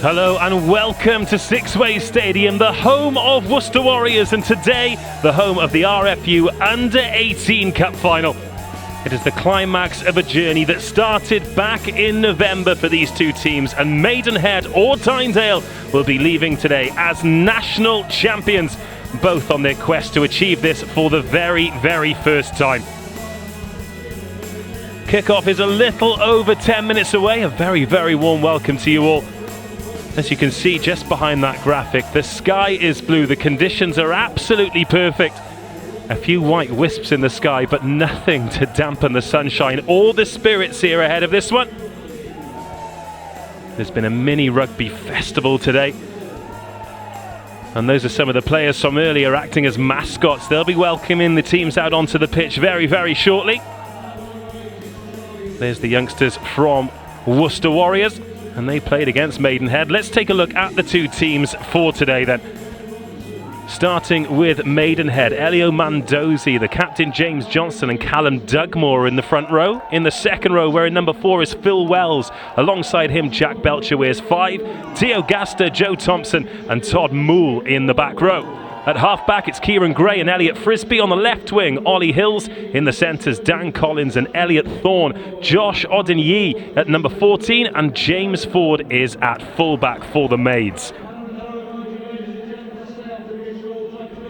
Hello and welcome to Sixways Stadium, the home of Worcester Warriors, and today the home of the RFU U18 Cup Final. It is the climax of a journey that started back in November for these two teams, and Maidenhead or Tynedale will be leaving today as national champions, both on their quest to achieve this for the very first time. Kickoff is a little over 10 minutes away. A very warm welcome to you all. As you can see just behind that graphic, the sky is blue, the conditions are absolutely perfect. A few white wisps in the sky, but nothing to dampen the sunshine or the spirits here ahead of this one. There's been a mini rugby festival today, and those are some of the players from earlier acting as mascots. They'll be welcoming the teams out onto the pitch very shortly. There's the youngsters from Worcester Warriors, and they played against Maidenhead. Let's take a look at the two teams for today then. Starting with Maidenhead, Elio Mandozi, the captain James Johnson and Callum Dugmore in the front row. In the second row, wearing number 4 is Phil Wells. Alongside him, Jack Belcher wears 5, Theo Gaster, Joe Thompson and Todd Moole in the back row. At half-back, it's Kieran Gray and Elliot Frisbee. On the left wing, Ollie Hills. In the centres, Dan Collins and Elliot Thorne. Josh Odinyi at number 14, and James Ford is at full-back for the Maids.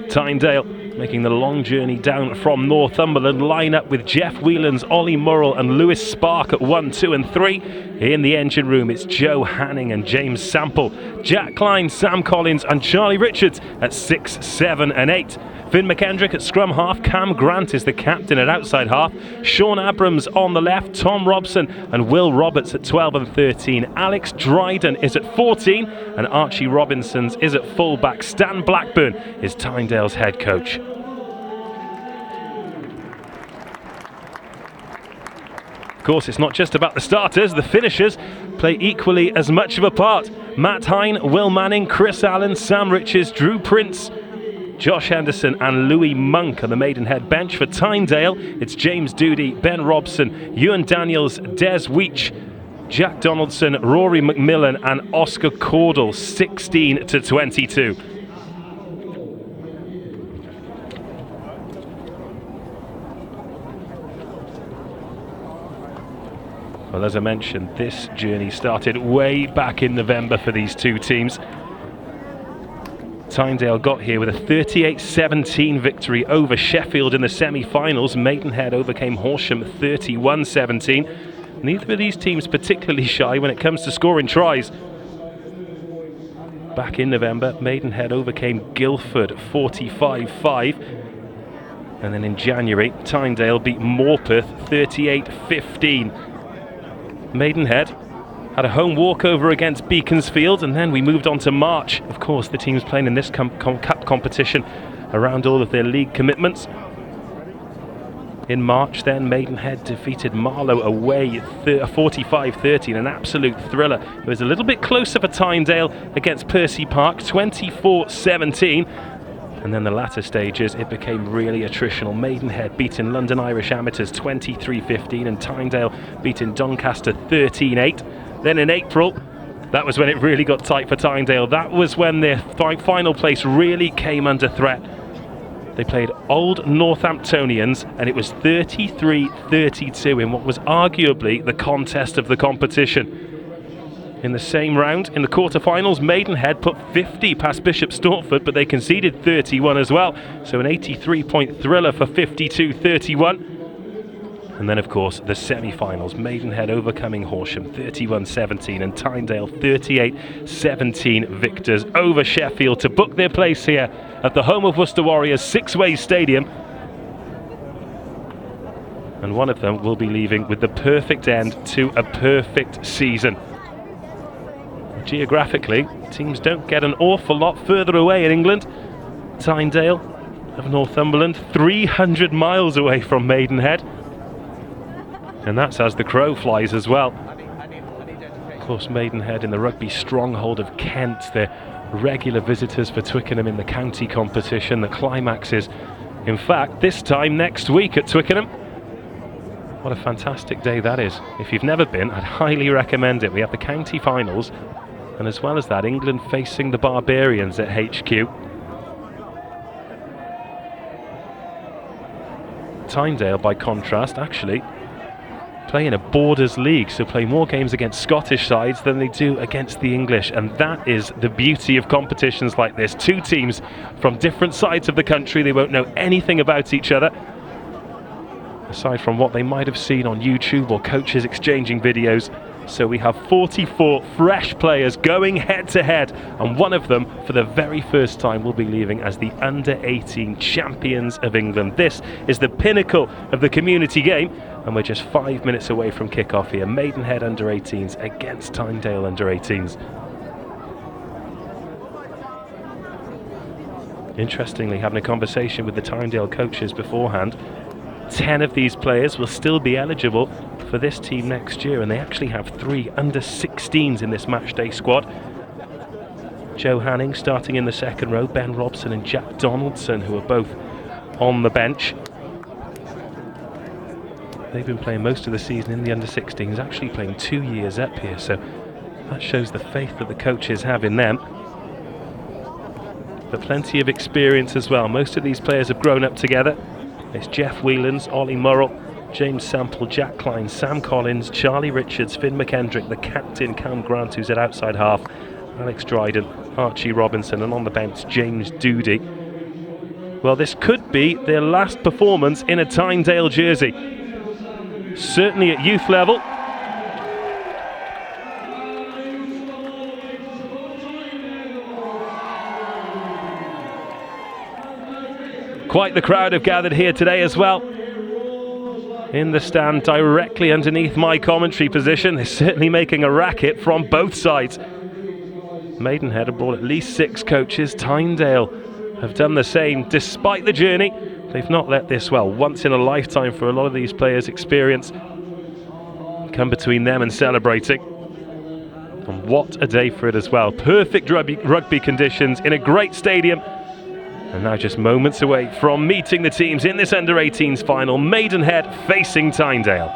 Tynedale making the long journey down from Northumberland, line up with Jeff Whelans, Ollie Murrell and Lewis Spark at 1, 2 and 3. In the engine room, it's Joe Hanning and James Sample, Jack Klein, Sam Collins and Charlie Richards at 6, 7 and 8. Finn McKendrick at scrum half, Cam Grant is the captain at outside half, Sean Abrams on the left, Tom Robson and Will Roberts at 12 and 13. Alex Dryden is at 14 and Archie Robinsons is at full-back. Stan Blackburn is Tynedale's head coach. Of course, it's not just about the starters, the finishers play equally as much of a part. Matt Hine, Will Manning, Chris Allen, Sam Riches, Drew Prince, Josh Henderson and Louis Monk on the Maidenhead bench. For Tynedale, it's James Doody, Ben Robson, Ewan Daniels, Des Weech, Jack Donaldson, Rory McMillan and Oscar Caudle, 16 to 22. Well, as I mentioned, this journey started way back in November for these two teams. Tynedale got here with a 38-17 victory over Sheffield in the semi-finals. Maidenhead overcame Horsham 31-17. Neither of these teams particularly shy when it comes to scoring tries. Back in November, Maidenhead overcame Guildford 45-5. And then in January, Tynedale beat Morpeth 38-15. Maidenhead had a home walkover against Beaconsfield, and then we moved on to March. Of course, the teams playing in this cup competition around all of their league commitments. In March, then, Maidenhead defeated Marlow away 45-30, an absolute thriller. It was a little bit closer for Tynedale against Percy Park, 24-17. And then the latter stages, it became really attritional. Maidenhead beating London Irish Amateurs 23-15 and Tynedale beating Doncaster 13-8. Then in April, that was when it really got tight for Tynedale. That was when their final place really came under threat. They played Old Northamptonians and it was 33-32 in what was arguably the contest of the competition. In the same round, in the quarterfinals, Maidenhead put 50 past Bishop Stortford, but they conceded 31 as well. So an 83-point thriller for 52-31. And then, of course, the semi-finals, Maidenhead overcoming Horsham 31-17 and Tynedale 38-17 victors over Sheffield to book their place here at the home of Worcester Warriors, Sixways Stadium. And one of them will be leaving with the perfect end to a perfect season. Geographically, teams don't get an awful lot further away in England. Tynedale of Northumberland, 300 miles away from Maidenhead. And that's as the crow flies as well. Of course, Maidenhead in the rugby stronghold of Kent. They're regular visitors for Twickenham in the county competition. The climax is, in fact, this time next week at Twickenham. What a fantastic day that is. If you've never been, I'd highly recommend it. We have the county finals And as well as that, England facing the Barbarians at HQ. Tynedale, by contrast, actually play in a Borders League, so play more games against Scottish sides than they do against the English, and that is the beauty of competitions like this. Two teams from different sides of the country, they won't know anything about each other, aside from what they might have seen on YouTube or coaches exchanging videos. So we have 44 fresh players going head to head, and one of them for the very first time will be leaving as the under-18 champions of England. This is the pinnacle of the community game, and we're just 5 minutes away from kick-off here. Maidenhead under-18s against Tynedale under-18s. Interestingly, having a conversation with the Tynedale coaches beforehand, 10 of these players will still be eligible for this team next year, and they actually have 3 under-16s in this matchday squad. Joe Hanning starting in the second row, Ben Robson and Jack Donaldson, who are both on the bench. They've been playing most of the season in the under-16s, actually playing 2 years up here, so that shows the faith that the coaches have in them. But plenty of experience as well. Most of these players have grown up together. It's Jeff Whelans, Ollie Murrell, James Sample, Jack Klein, Sam Collins, Charlie Richards, Finn McKendrick, the captain Cam Grant, who's at outside half, Alex Dryden, Archie Robinson, and on the bench James Doody. Well, this could be their last performance in a Tynedale jersey. Certainly at youth level. Quite the crowd have gathered here today as well. In the stand directly underneath my commentary position. They're certainly making a racket from both sides. Maidenhead have brought at least 6 coaches. Tynedale have done the same. Despite the journey, they've not let this, well, once in a lifetime for a lot of these players' experience come between them and celebrating. And what a day for it as well. Perfect rugby conditions in a great stadium. And now just moments away from meeting the teams in this under-18s final. Maidenhead facing Tynedale.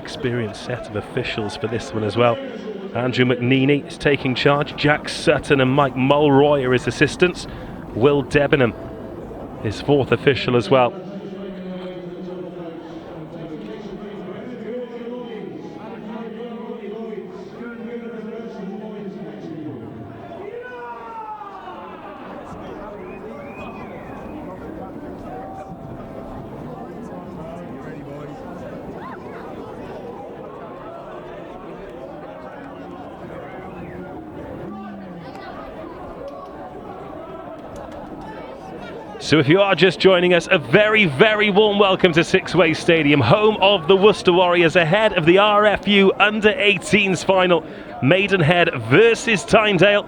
Experienced set of officials for this one as well. Andrew McNeely is taking charge. Jack Sutton and Mike Mulroy are his assistants. Will Debenham is 4th official as well. So if you are just joining us, a very, very warm welcome to Sixways Stadium, home of the Worcester Warriors, ahead of the RFU Under-18s final. Maidenhead versus Tynedale.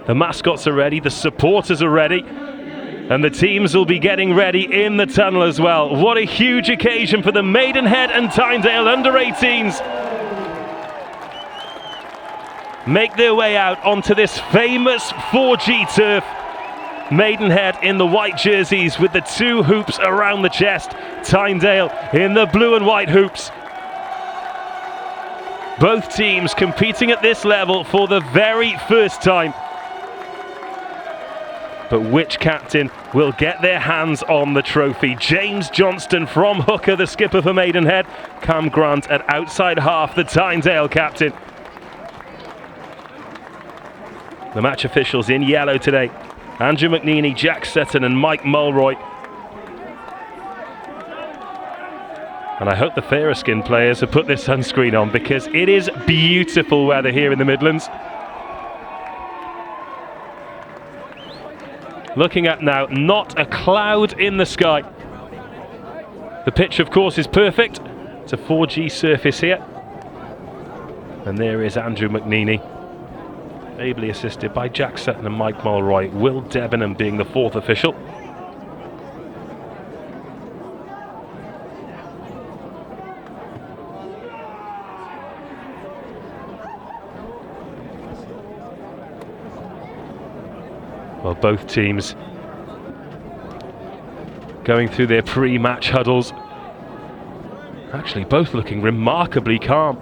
The mascots are ready, the supporters are ready, and the teams will be getting ready in the tunnel as well. What a huge occasion for the Maidenhead and Tynedale Under-18s. Make their way out onto this famous 4G turf. Maidenhead in the white jerseys with the 2 hoops around the chest. Tynedale in the blue and white hoops. Both teams competing at this level for the very first time. But which captain will get their hands on the trophy? James Johnston from hooker, the skipper for Maidenhead. Cam Grant at outside half, the Tynedale captain. The match officials in yellow today. Andrew McNeely, Jack Sutton and Mike Mulroy. And I hope the fairer skinned players have put this sunscreen on, because it is beautiful weather here in the Midlands. Looking up now, not a cloud in the sky. The pitch of course is perfect. It's a 4G surface here. And there is Andrew McNeely, ably assisted by Jack Sutton and Mike Mulroy, Will Debenham being the 4th official. Well, both teams going through their pre-match huddles. Actually, both looking remarkably calm.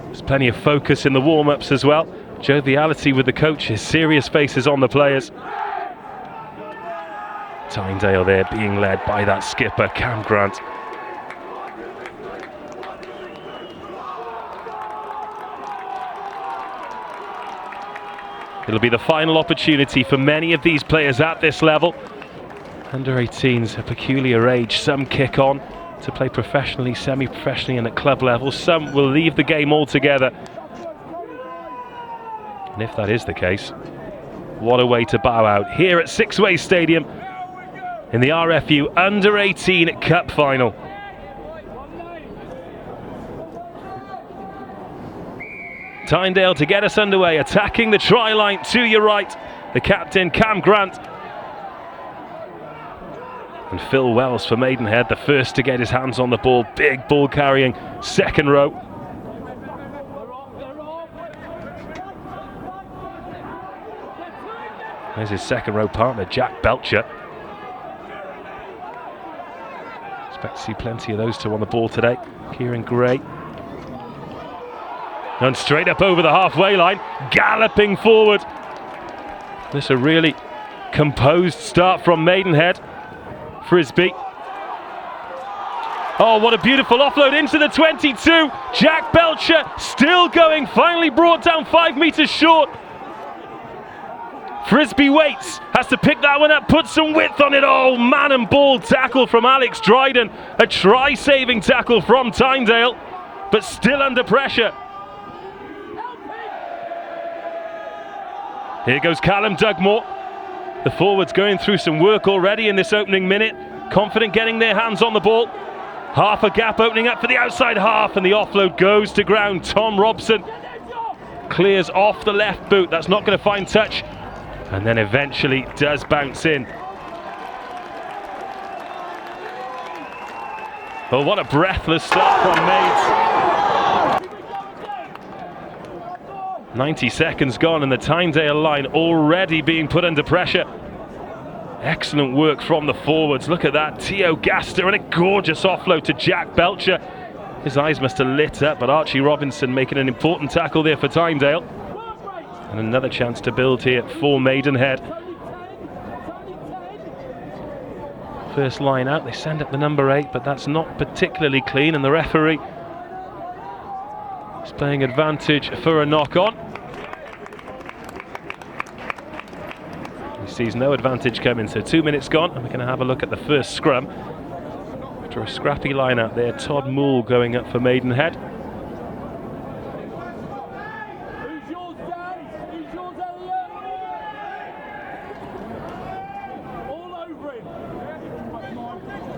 There's plenty of focus in the warm-ups as well. Joviality with the coaches, serious faces on the players. Tynedale there being led by that skipper, Cam Grant. It'll be the final opportunity for many of these players at this level. Under 18s, a peculiar age. Some kick on to play professionally, semi-professionally and at club level. Some will leave the game altogether. And if that is the case, what a way to bow out here at Sixways Stadium in the RFU Under 18 Cup Final. Tynedale to get us underway, attacking the try line to your right. The captain, Cam Grant. And Phil Wells for Maidenhead, the first to get his hands on the ball. Big ball carrying, second row. There's his second row partner, Jack Belcher. Expect to see plenty of those two on the ball today. Kieran Gray. And straight up over the halfway line, galloping forward. This is a really composed start from Maidenhead. Frisbee. Oh, what a beautiful offload into the 22. Jack Belcher still going, finally brought down 5 meters short. Frisbee waits, has to pick that one up, put some width on it. Oh, man and ball tackle from Alex Dryden. A try-saving tackle from Tynedale, but still under pressure. Here goes Callum Dugmore. The forwards going through some work already in this opening minute. Confident getting their hands on the ball. Half a gap opening up for the outside half, and the offload goes to ground. Tom Robson clears off the left boot. That's not going to find touch. And then eventually does bounce in. Oh, what a breathless start from Maids. 90 seconds gone and the Tynedale line already being put under pressure. Excellent work from the forwards. Look at that, Theo Gaster, and a gorgeous offload to Jack Belcher. His eyes must have lit up, but Archie Robinson making an important tackle there for Tynedale. And another chance to build here for Maidenhead. First line out, they send up the number 8, but that's not particularly clean, and the referee is playing advantage for a knock-on. He sees no advantage coming, so 2 minutes gone, and we're going to have a look at the first scrum. After a scrappy line out there, Todd Moole going up for Maidenhead.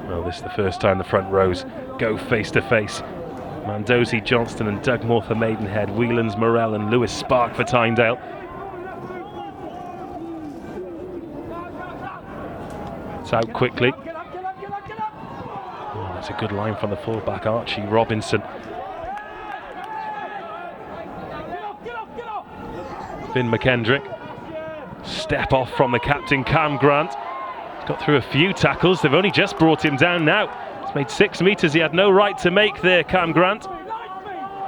Well, this is the first time the front rows go face to face. Mandozi, Johnston and Dugmore for Maidenhead, Whelans, Morell and Lewis Spark for Tynedale. It's out quickly. Oh, that's a good line from the fullback, Archie Robinson. Finn McKendrick. Step off from the captain, Cam Grant. He's got through a few tackles. They've only just brought him down now. He's made 6 meters he had no right to make there, Cam Grant.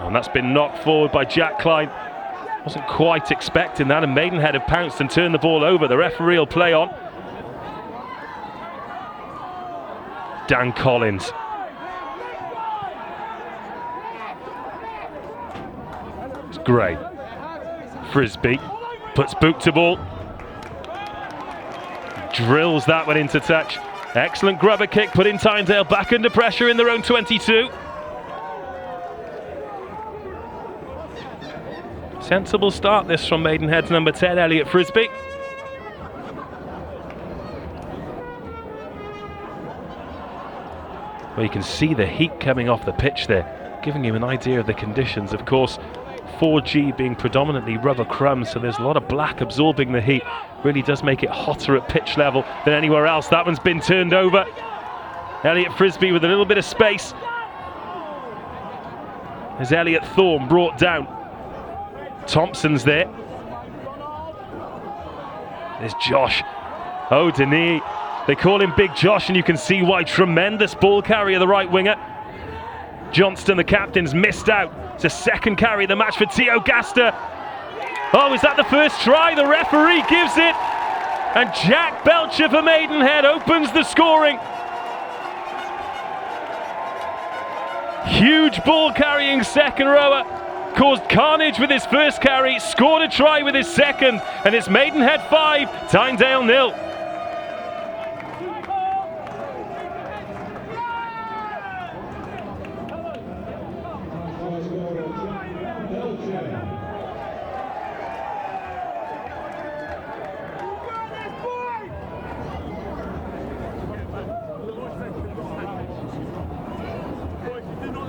And that's been knocked forward by Jack Klein. Wasn't quite expecting that, and Maidenhead have pounced and turned the ball over. The referee will play on. Dan Collins. It's Gray. Frisbee puts boot to ball. Drills that one into touch. Excellent grubber kick, putting Tynedale back under pressure in their own 22. Sensible start this from Maidenhead's number 10, Elliot Frisbee. Well, you can see the heat coming off the pitch there, giving you an idea of the conditions. Of course, 4G being predominantly rubber crumbs, so there's a lot of black absorbing the heat. Really does make it hotter at pitch level than anywhere else. That one's been turned over. Elliot Frisbee with a little bit of space. There's Elliot Thorne brought down. Thompson's there. There's Josh O'Denis. They call him Big Josh, and you can see why. Tremendous ball carrier, the right winger. Johnston, the captain's missed out. It's a second carry of the match for Theo Gaster. Oh, is that the first try? The referee gives it. And Jack Belcher for Maidenhead opens the scoring. Huge ball carrying second rower. Caused carnage with his first carry, scored a try with his second, and it's Maidenhead 5, Tynedale 0.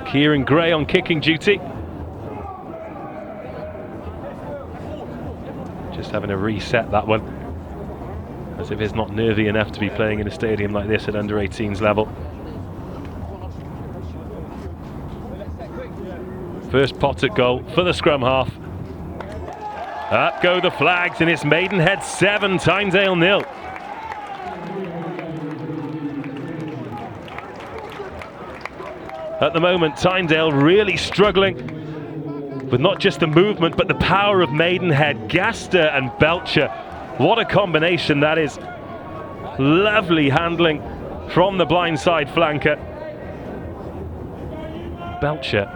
Kieran Gray on kicking duty. Just having to reset that one, as if he's not nervy enough to be playing in a stadium like this at under 18s level. First pot at goal for the scrum half. Up go the flags, and it's Maidenhead 7, Tynedale 0. At the moment, Tynedale really struggling with not just the movement, but the power of Maidenhead. Gaster and Belcher, what a combination that is. Lovely handling from the blindside flanker. Belcher,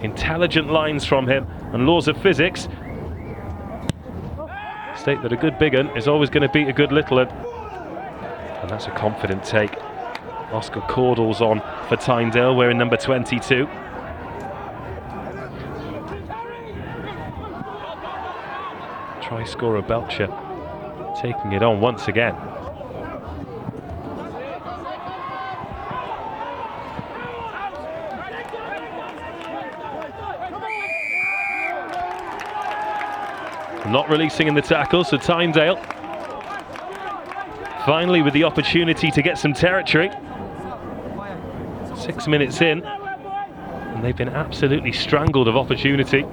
intelligent lines from him, and laws of physics state that a good big un is always going to beat a good little un. And that's a confident take. Oscar Caudle's on for Tynedale, wearing number 22. Try scorer Belcher taking it on once again. Not releasing in the tackle, so Tynedale finally with the opportunity to get some territory. 6 minutes in, and they've been absolutely strangled of opportunity.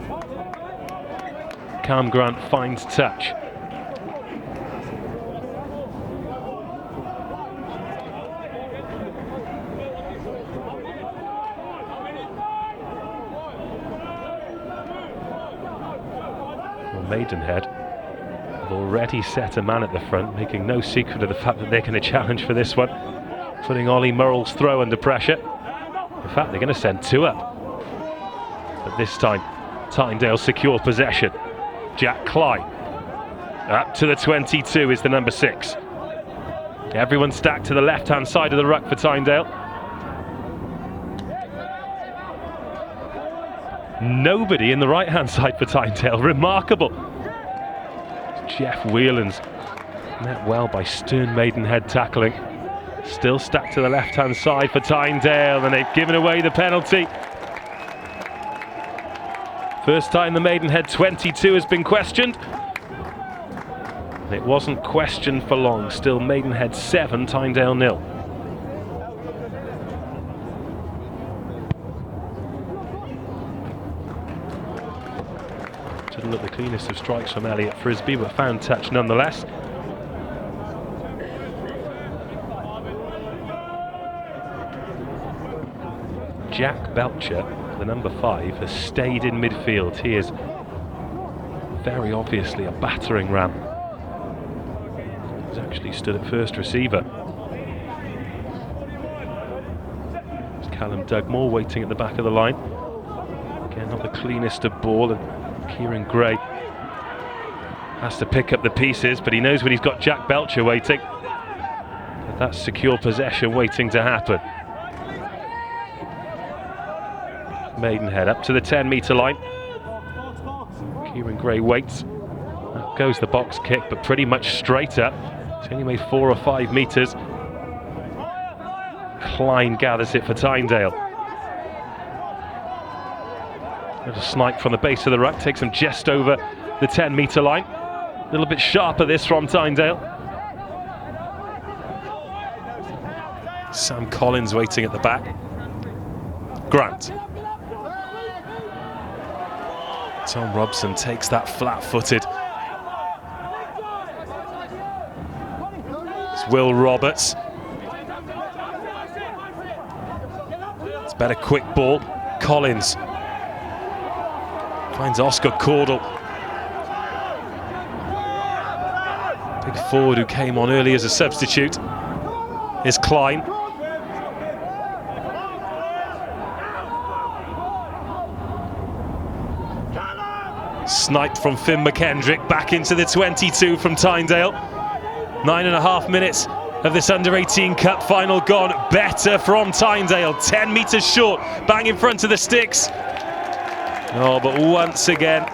Cam Grant finds touch. Well, Maidenhead have already set a man at the front, making no secret of the fact that they're going to challenge for this one, putting Ollie Murrell's throw under pressure. In fact, they're going to send two up. But this time, Tynedale secure possession. Jack Clyde up to the 22 is the number 6. Everyone stacked to the left-hand side of the ruck for Tynedale. Nobody in the right-hand side for Tynedale. Remarkable. Jeff Whelan's met well by stern Maidenhead tackling. Still stacked to the left-hand side for Tynedale, and they've given away the penalty. First time the Maidenhead 22 has been questioned. And it wasn't questioned for long. Still Maidenhead 7, Tynedale 0. Didn't look the cleanest of strikes from Elliot Frisbee, but found touch nonetheless. Jack Belcher, the number 5, has stayed in midfield. He is very obviously a battering ram. He's actually stood at first receiver. It's Callum Dugmore waiting at the back of the line. Again, not the cleanest of ball, and Kieran Gray has to pick up the pieces, but he knows when he's got Jack Belcher waiting. That's secure possession waiting to happen. Maidenhead up to the 10-metre line. Kieran Gray waits. Up goes the box kick, but pretty much straight up. It's only made 4 or 5 metres. Klein gathers it for Tynedale. There's a snipe from the base of the ruck, takes him just over the 10-metre line. A little bit sharper this from Tynedale. Sam Collins waiting at the back. Grant. Tom Robson takes that flat-footed. It's Will Roberts Better quick ball. Collins finds Oscar Cordell. Big forward who came on early as a substitute is Klein. Sniped from Finn McKendrick, back into the 22 from Tynedale. 9.5 minutes of this under-18 Cup final gone. Better from Tynedale, 10 metres short, bang in front of the sticks. Oh, but once again,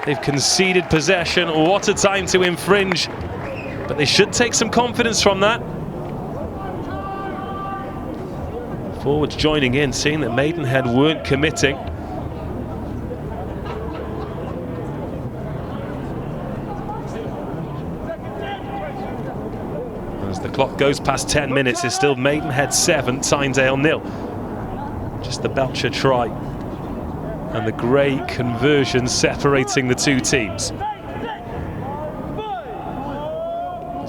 they've conceded possession. What a time to infringe. But they should take some confidence from that. Forwards joining in, seeing that Maidenhead weren't committing. As the clock goes past 10 minutes, it's still Maidenhead 7, Tynedale 0. Just the Belcher try and the Gray conversion separating the two teams.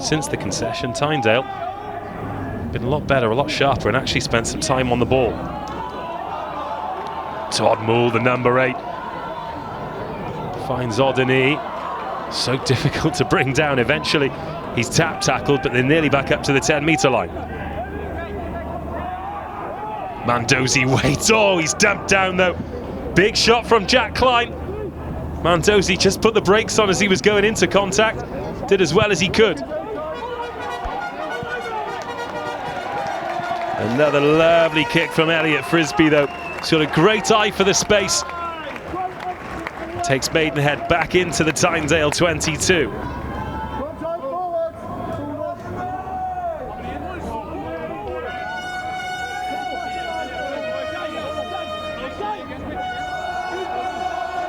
Since the concession, Tynedale been a lot better, a lot sharper, and actually spent some time on the ball. Todd Moore, the number 8, finds Odeni. So difficult to bring down. Eventually he's tackled, but they're nearly back up to the 10-metre line. Mandozi waits. Oh, he's dumped down though. Big shot from Jack Klein. Mandozi just put the brakes on as he was going into contact. Did as well as he could. Another lovely kick from Elliot Frisbee though. He's got a great eye for the space. Takes Maidenhead back into the Tynedale 22.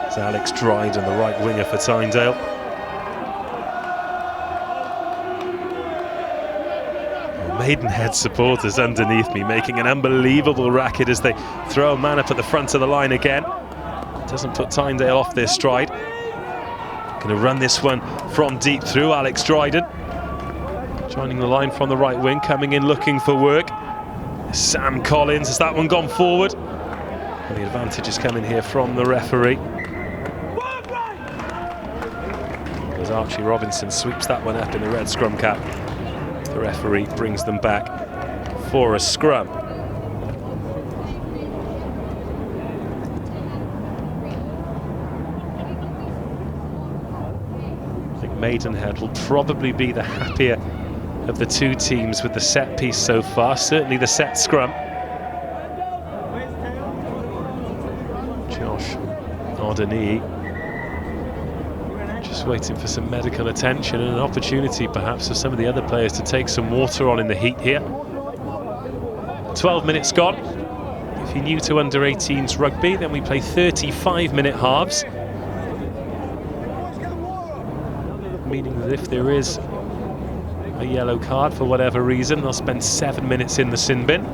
It's Alex Dryden, the right winger for Tynedale. Maidenhead supporters underneath me making an unbelievable racket as they throw a man up at the front of the line again. Doesn't put Tynedale off their stride. Going to run this one from deep through Alex Dryden. Joining the line from the right wing, coming in looking for work. Sam Collins, has that one gone forward? And the advantage is coming here from the referee. As Archie Robinson sweeps that one up in the red scrum cap. The referee brings them back for a scrum. I think Maidenhead will probably be the happier of the two teams with the set piece so far, certainly the set scrum. Josh Odeni just waiting for some medical attention and an opportunity perhaps for some of the other players to take some water on in the heat here. 12 minutes gone. If you're new to under-18s rugby, then we play 35-minute halves. Meaning that if there is a yellow card for whatever reason, they'll spend 7 minutes in the sin bin.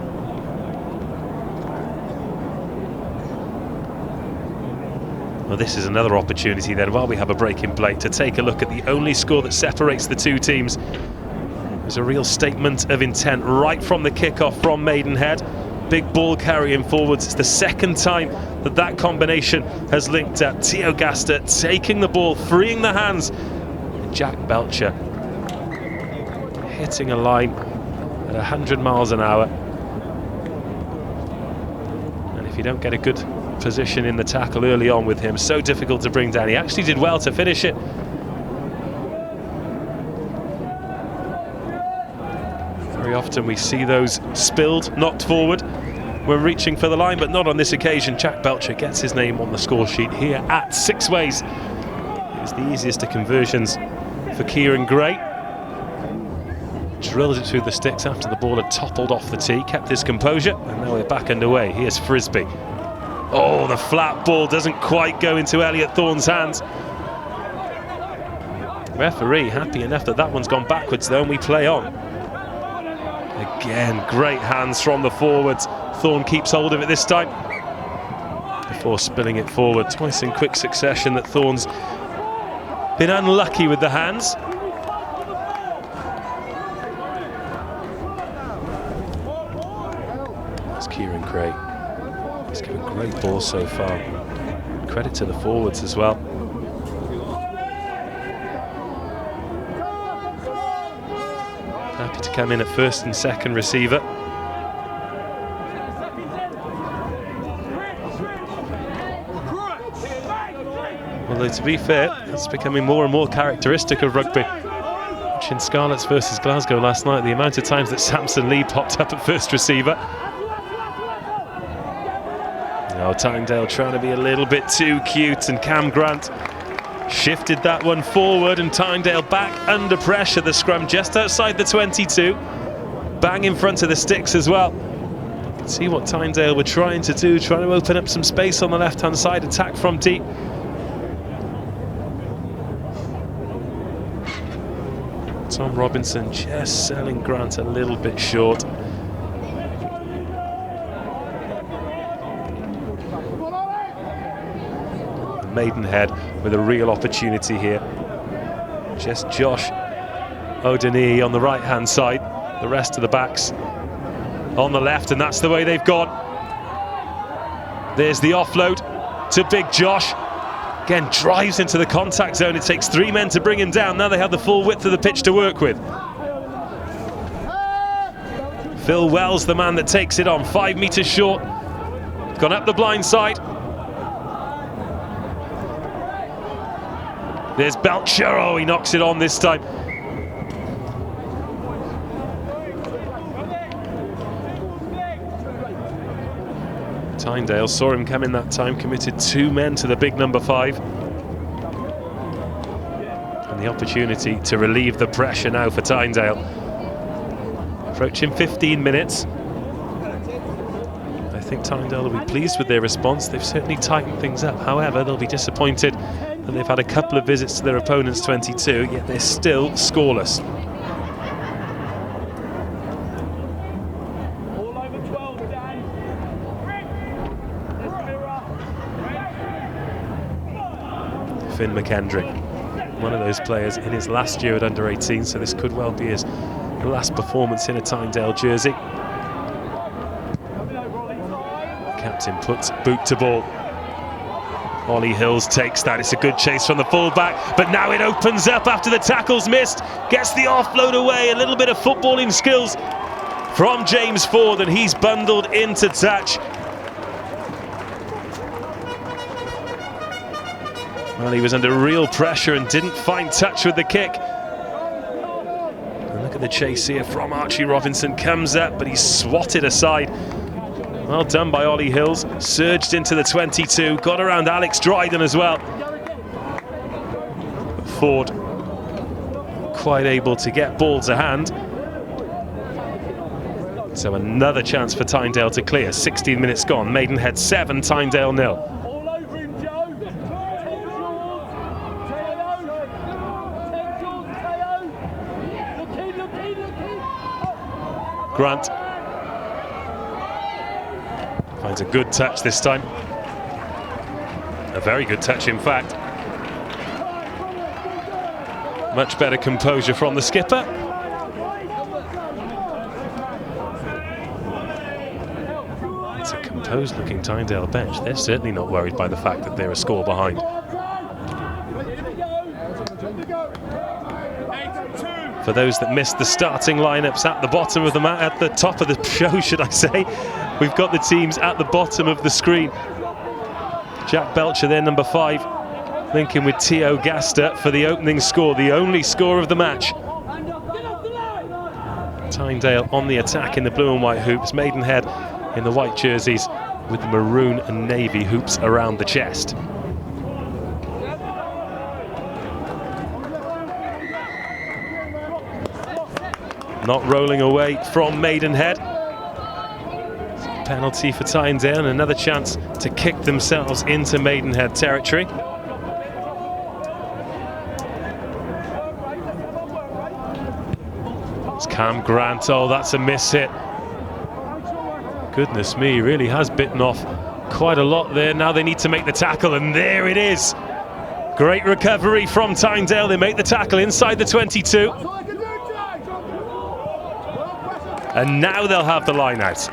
Well, this is another opportunity then, while we have a break in play, to take a look at the only score that separates the two teams. There's a real statement of intent right from the kickoff from Maidenhead. Big ball carrying forwards. It's the second time that that combination has linked up. Theo Gaster taking the ball, freeing the hands. And Jack Belcher hitting a line at 100 miles an hour. And if you don't get a good position in the tackle early on with him, so difficult to bring down. He actually did well to finish it. Very often we see those spilled, knocked forward when reaching for the line, but not on this occasion. Jack Belcher gets his name on the score sheet here at Sixways. It was the easiest of conversions for Kieran Gray. Drilled it through the sticks after the ball had toppled off the tee, kept his composure, and now we're back underway. Here's Frisbee. Oh, the flat ball doesn't quite go into Elliot Thorne's hands. Referee happy enough that that one's gone backwards though, and we play on. Again, great hands from the forwards. Thorne keeps hold of it this time before spilling it forward. Twice in quick succession that Thorne's been unlucky with the hands. Kieran Cray. He's given a great ball so far. Credit to the forwards as well. Happy to come in at first and second receiver. Although to be fair, that's becoming more and more characteristic of rugby. Watching Scarlets versus Glasgow last night, the amount of times that Samson Lee popped up at first receiver. Now Tynedale trying to be a little bit too cute, and Cam Grant shifted that one forward, and Tynedale back under pressure. The scrum just outside the 22, bang in front of the sticks as well. You can see what Tynedale were trying to do, trying to open up some space on the left-hand side, attack from deep. Tom Robinson just selling Grant a little bit short. Maidenhead with a real opportunity here. Just Josh O'Deney on the right hand side, the rest of the backs on the left, and that's the way they've gone. There's the offload to Big Josh. Again, drives into the contact zone. It takes 3 men to bring him down. Now they have the full width of the pitch to work with. Phil Wells, the man that takes it on, 5 metres short. Gone up the blind side. There's Belcher. Oh, he knocks it on this time. Tynedale saw him coming that time, committed 2 men to the big number 5. And the opportunity to relieve the pressure now for Tynedale. Approaching 15 minutes. I think Tynedale will be pleased with their response. They've certainly tightened things up. However, they'll be disappointed that they've had a couple of visits to their opponent's 22, yet they're still scoreless. Finn McKendry, one of those players in his last year at under 18, so this could well be his last performance in a Tynedale jersey. Captain puts boot to ball. Ollie Hills takes that. It's a good chase from the fullback, but now it opens up after the tackle's missed. Gets the offload away. A little bit of footballing skills from James Ford, and he's bundled into touch. Well, he was under real pressure and didn't find touch with the kick. And look at the chase here from Archie Robinson. Comes up, but he's swatted aside. Well done by Ollie Hills. Surged into the 22, got around Alex Dryden as well. But Ford quite able to get ball to hand. So another chance for Tynedale to clear. 16 minutes gone. Maidenhead 7, Tynedale 0. Grant finds a good touch this time. A very good touch, in fact. Much better composure from the skipper. It's a composed looking Tynedale bench. They're certainly not worried by the fact that they're a score behind. For those that missed the starting lineups at the bottom of the mat, at the top of the show, should I say, we've got the teams at the bottom of the screen. Jack Belcher there, number 5, linking with Theo Gaster for the opening score, the only score of the match. Tynedale on the attack in the blue and white hoops, Maidenhead in the white jerseys with the maroon and navy hoops around the chest. Not rolling away from Maidenhead. Penalty for Tynedale and another chance to kick themselves into Maidenhead territory. It's Cam Grant. Oh, that's a miss hit. Goodness me, he really has bitten off quite a lot there. Now they need to make the tackle, and there it is. Great recovery from Tynedale. They make the tackle inside the 22. And now they'll have the line out.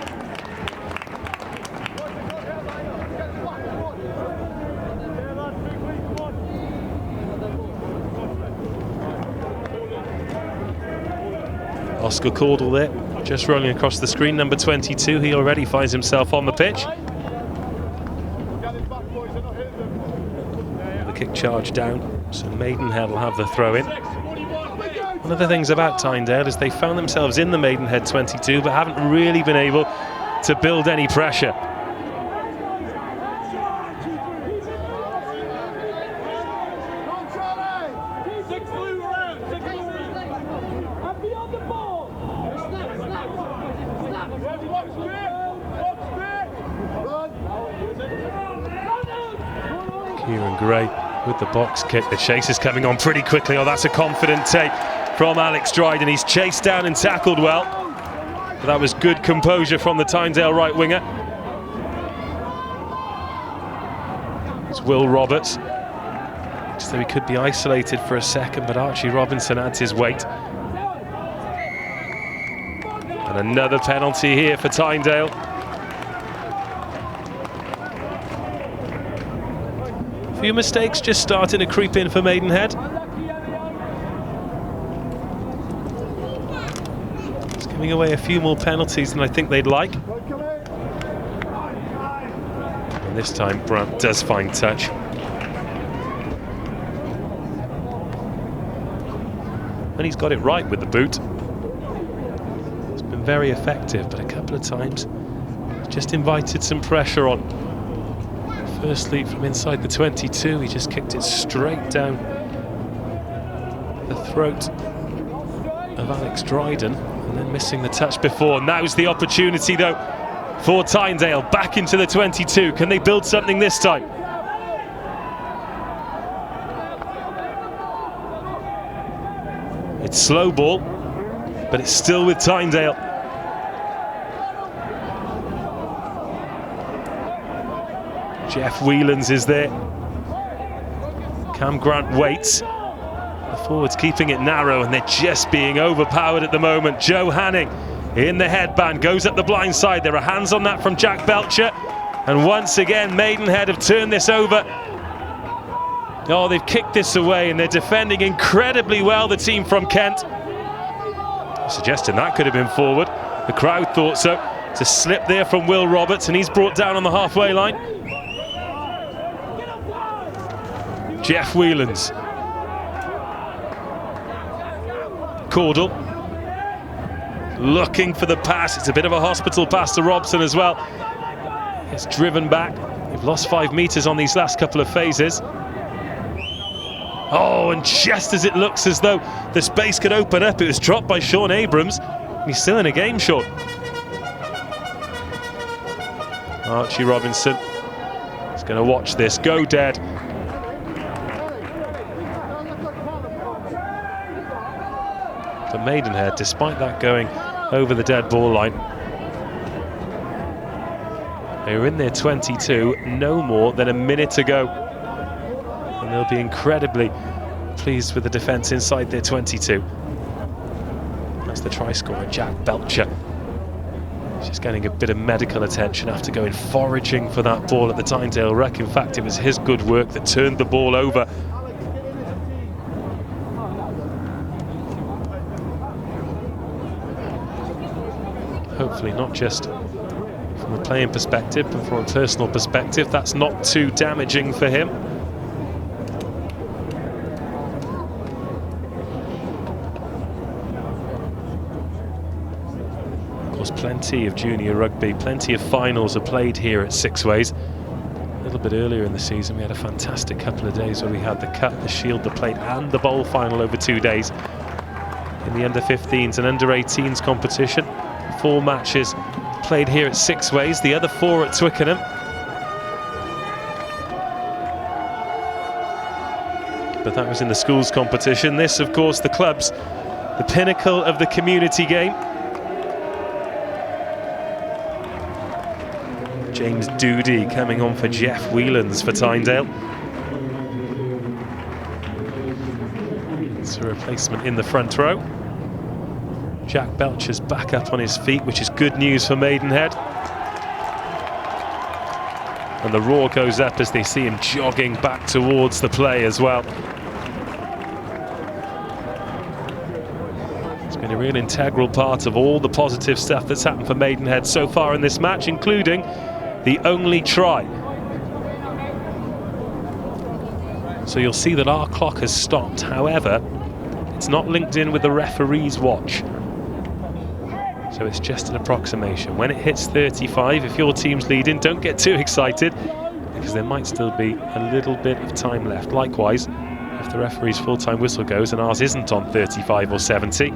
Oscar Caudle there, just rolling across the screen, number 22. He already finds himself on the pitch. The kick charge down, so Maidenhead will have the throw in. One of the things about Tynedale is they found themselves in the Maidenhead 22 but haven't really been able to build any pressure. Kieran Gray with the box kick. The chase is coming on pretty quickly. Oh, that's a confident take from Alex Dryden. He's chased down and tackled well. But that was good composure from the Tynedale right winger. It's Will Roberts. Just though he could be isolated for a second, but Archie Robinson adds his weight. And another penalty here for Tynedale. A few mistakes just starting to creep in for Maidenhead. It's giving away a few more penalties than I think they'd like. And this time Brandt does find touch. And he's got it right with the boot. It's been very effective, but a couple of times just invited some pressure on. Firstly, from inside the 22, he just kicked it straight down the throat of Alex Dryden, and then missing the touch before. Now's the opportunity, though, for Tynedale. Back into the 22. Can they build something this time? It's slow ball, but it's still with Tynedale. Jeff Whelans is there. Cam Grant waits. The forwards keeping it narrow, and they're just being overpowered at the moment. Joe Hanning in the headband, goes up the blind side. There are hands on that from Jack Belcher. And once again, Maidenhead have turned this over. Oh, they've kicked this away, and they're defending incredibly well, the team from Kent. Suggesting that could have been forward. The crowd thought so. It's a slip there from Will Roberts, and he's brought down on the halfway line. Jeff Whelans. Caudle looking for the pass. It's a bit of a hospital pass to Robson as well. It's driven back. They've lost 5 meters on these last couple of phases. Oh, and just as it looks as though the space could open up, it was dropped by Sean Abrams. And he's still in a game short. Archie Robinson is going to watch this. Go dead. For Maidenhead, despite that going over the dead ball line, they were in their 22, no more than a minute to go. And they'll be incredibly pleased with the defence inside their 22. That's the try scorer, Jack Belcher. He's just getting a bit of medical attention after going foraging for that ball at the Tynedale Ruck. In fact, it was his good work that turned the ball over. Hopefully not just from a playing perspective, but from a personal perspective, that's not too damaging for him. Of course, plenty of junior rugby, plenty of finals are played here at Sixways. A little bit earlier in the season, we had a fantastic couple of days where we had the Cup, the Shield, the Plate and the Bowl final over 2 days. In the under-15s and under-18s competition, 4 matches played here at Sixways, the other 4 at Twickenham. But that was in the schools competition. This, of course, the clubs, the pinnacle of the community game. James Doody coming on for Jeff Whelans for Tynedale. It's a replacement in the front row. Jack Belcher's back up on his feet, which is good news for Maidenhead. And the roar goes up as they see him jogging back towards the play as well. It's been a real integral part of all the positive stuff that's happened for Maidenhead so far in this match, including the only try. So you'll see that our clock has stopped. However, it's not linked in with the referee's watch. So it's just an approximation. When it hits 35, if your team's leading, don't get too excited, because there might still be a little bit of time left. Likewise, if the referee's full-time whistle goes and ours isn't on 35 or 70,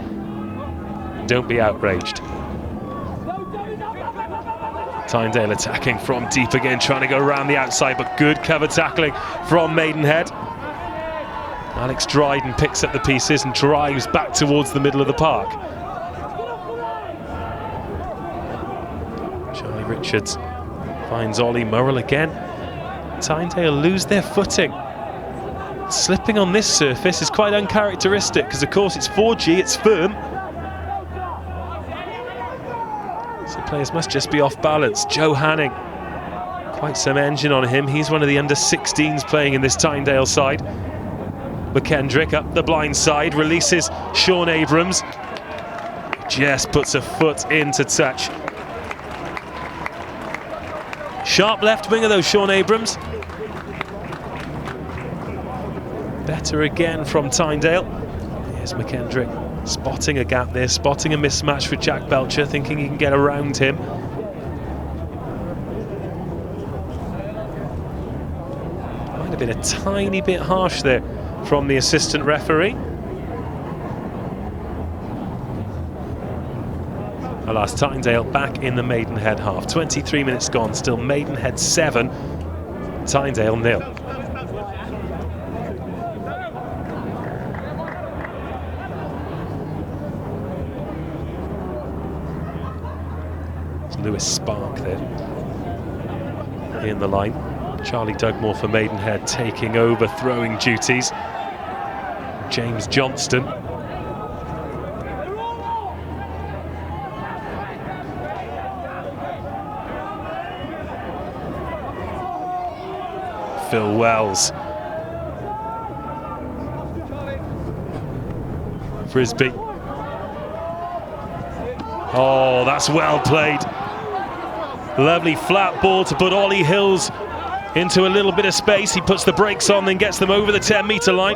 don't be outraged. Tynedale attacking from deep again, trying to go around the outside, but good cover tackling from Maidenhead. Alex Dryden picks up the pieces and drives back towards the middle of the park. Charlie Richards finds Ollie Murrell again. Tynedale lose their footing. Slipping on this surface is quite uncharacteristic because, of course, it's 4G, it's firm. So players must just be off balance. Joe Hanning, quite some engine on him. He's one of the under-16s playing in this Tynedale side. McKendrick up the blind side, releases Sean Abrams. Just puts a foot into touch. Sharp left winger though, Sean Abrams. Better again from Tynedale. Here's McKendrick spotting a gap there, spotting a mismatch for Jack Belcher, thinking he can get around him. Might have been a tiny bit harsh there from the assistant referee. Alas, Tynedale back in the Maidenhead half. 23 minutes gone, still Maidenhead 7, Tynedale 0. It's Lewis Spark there in the line. Charlie Dugmore for Maidenhead taking over throwing duties. James Johnston. Phil Wells. Frisbee. Oh, that's well played. Lovely flat ball to put Ollie Hills into a little bit of space. He puts the brakes on, then gets them over the 10-metre line.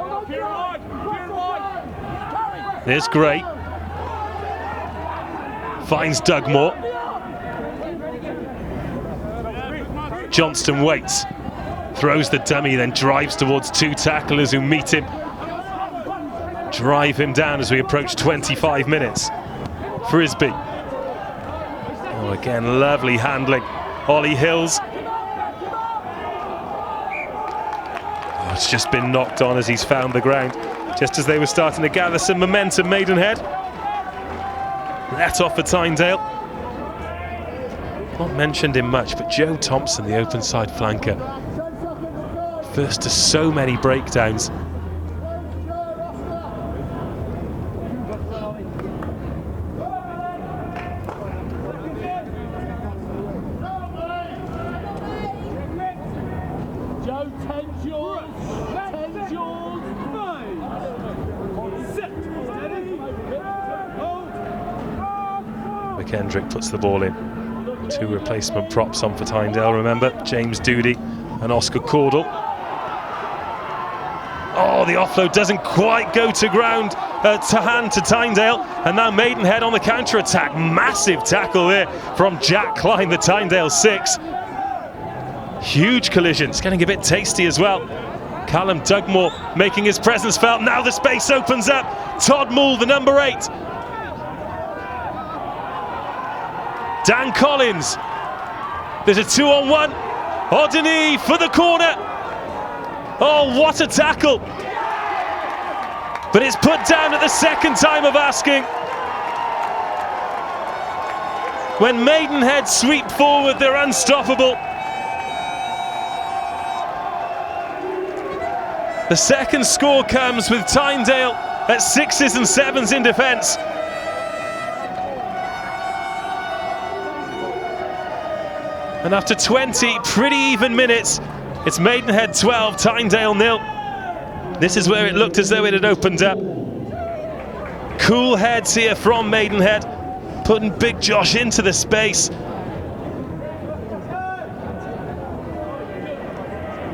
There's Gray. Finds Dugmore. Johnston waits. Throws the dummy, then drives towards two tacklers who meet him. Drive him down as we approach 25 minutes. Frisbee. Oh, again, lovely handling. Ollie Hills. Oh, it's just been knocked on as he's found the ground. Just as they were starting to gather some momentum, Maidenhead. Let off for Tynedale. Not mentioned in much, but Joe Thompson, the open side flanker. First to so many breakdowns. McKendrick puts the ball in. Two replacement props on for Tynedale, remember, James Doody and Oscar Caudle. Oh, the offload doesn't quite go to ground, to hand to Tynedale, and now Maidenhead on the counter-attack. Massive tackle there from Jack Klein, the Tynedale 6. Huge collision, it's getting a bit tasty as well. Callum Dugmore making his presence felt. Now the space opens up. Todd Moole, the number 8. Dan Collins. There's a 2-on-1. Odeni for the corner. Oh, what a tackle. But it's put down at the second time of asking. When Maidenhead sweep forward, they're unstoppable. The second score comes with Tynedale at 6s and 7s in defence. And after 20 pretty even minutes, it's Maidenhead 12, Tynedale 0. This is where it looked as though it had opened up. Cool heads here from Maidenhead, putting Big Josh into the space.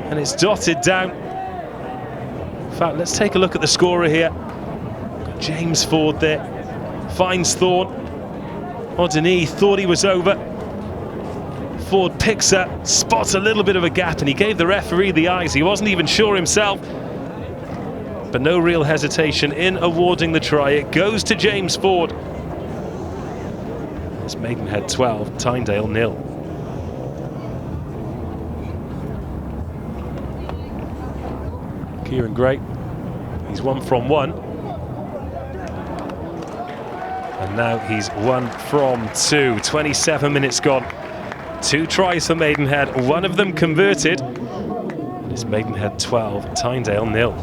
And it's dotted down. In fact, let's take a look at the scorer here. Got James Ford there, finds Thorne. O'Denis thought he was over. Ford picks up, spots a little bit of a gap, and he gave the referee the eyes. He wasn't even sure himself. But no real hesitation in awarding the try. It goes to James Ford. It's Maidenhead 12, Tynedale 0. Kieran Gray, he's 1 from 1. And now he's 1 from 2. 27 minutes gone. 2 tries for Maidenhead, one of them converted. It's Maidenhead 12, Tynedale 0.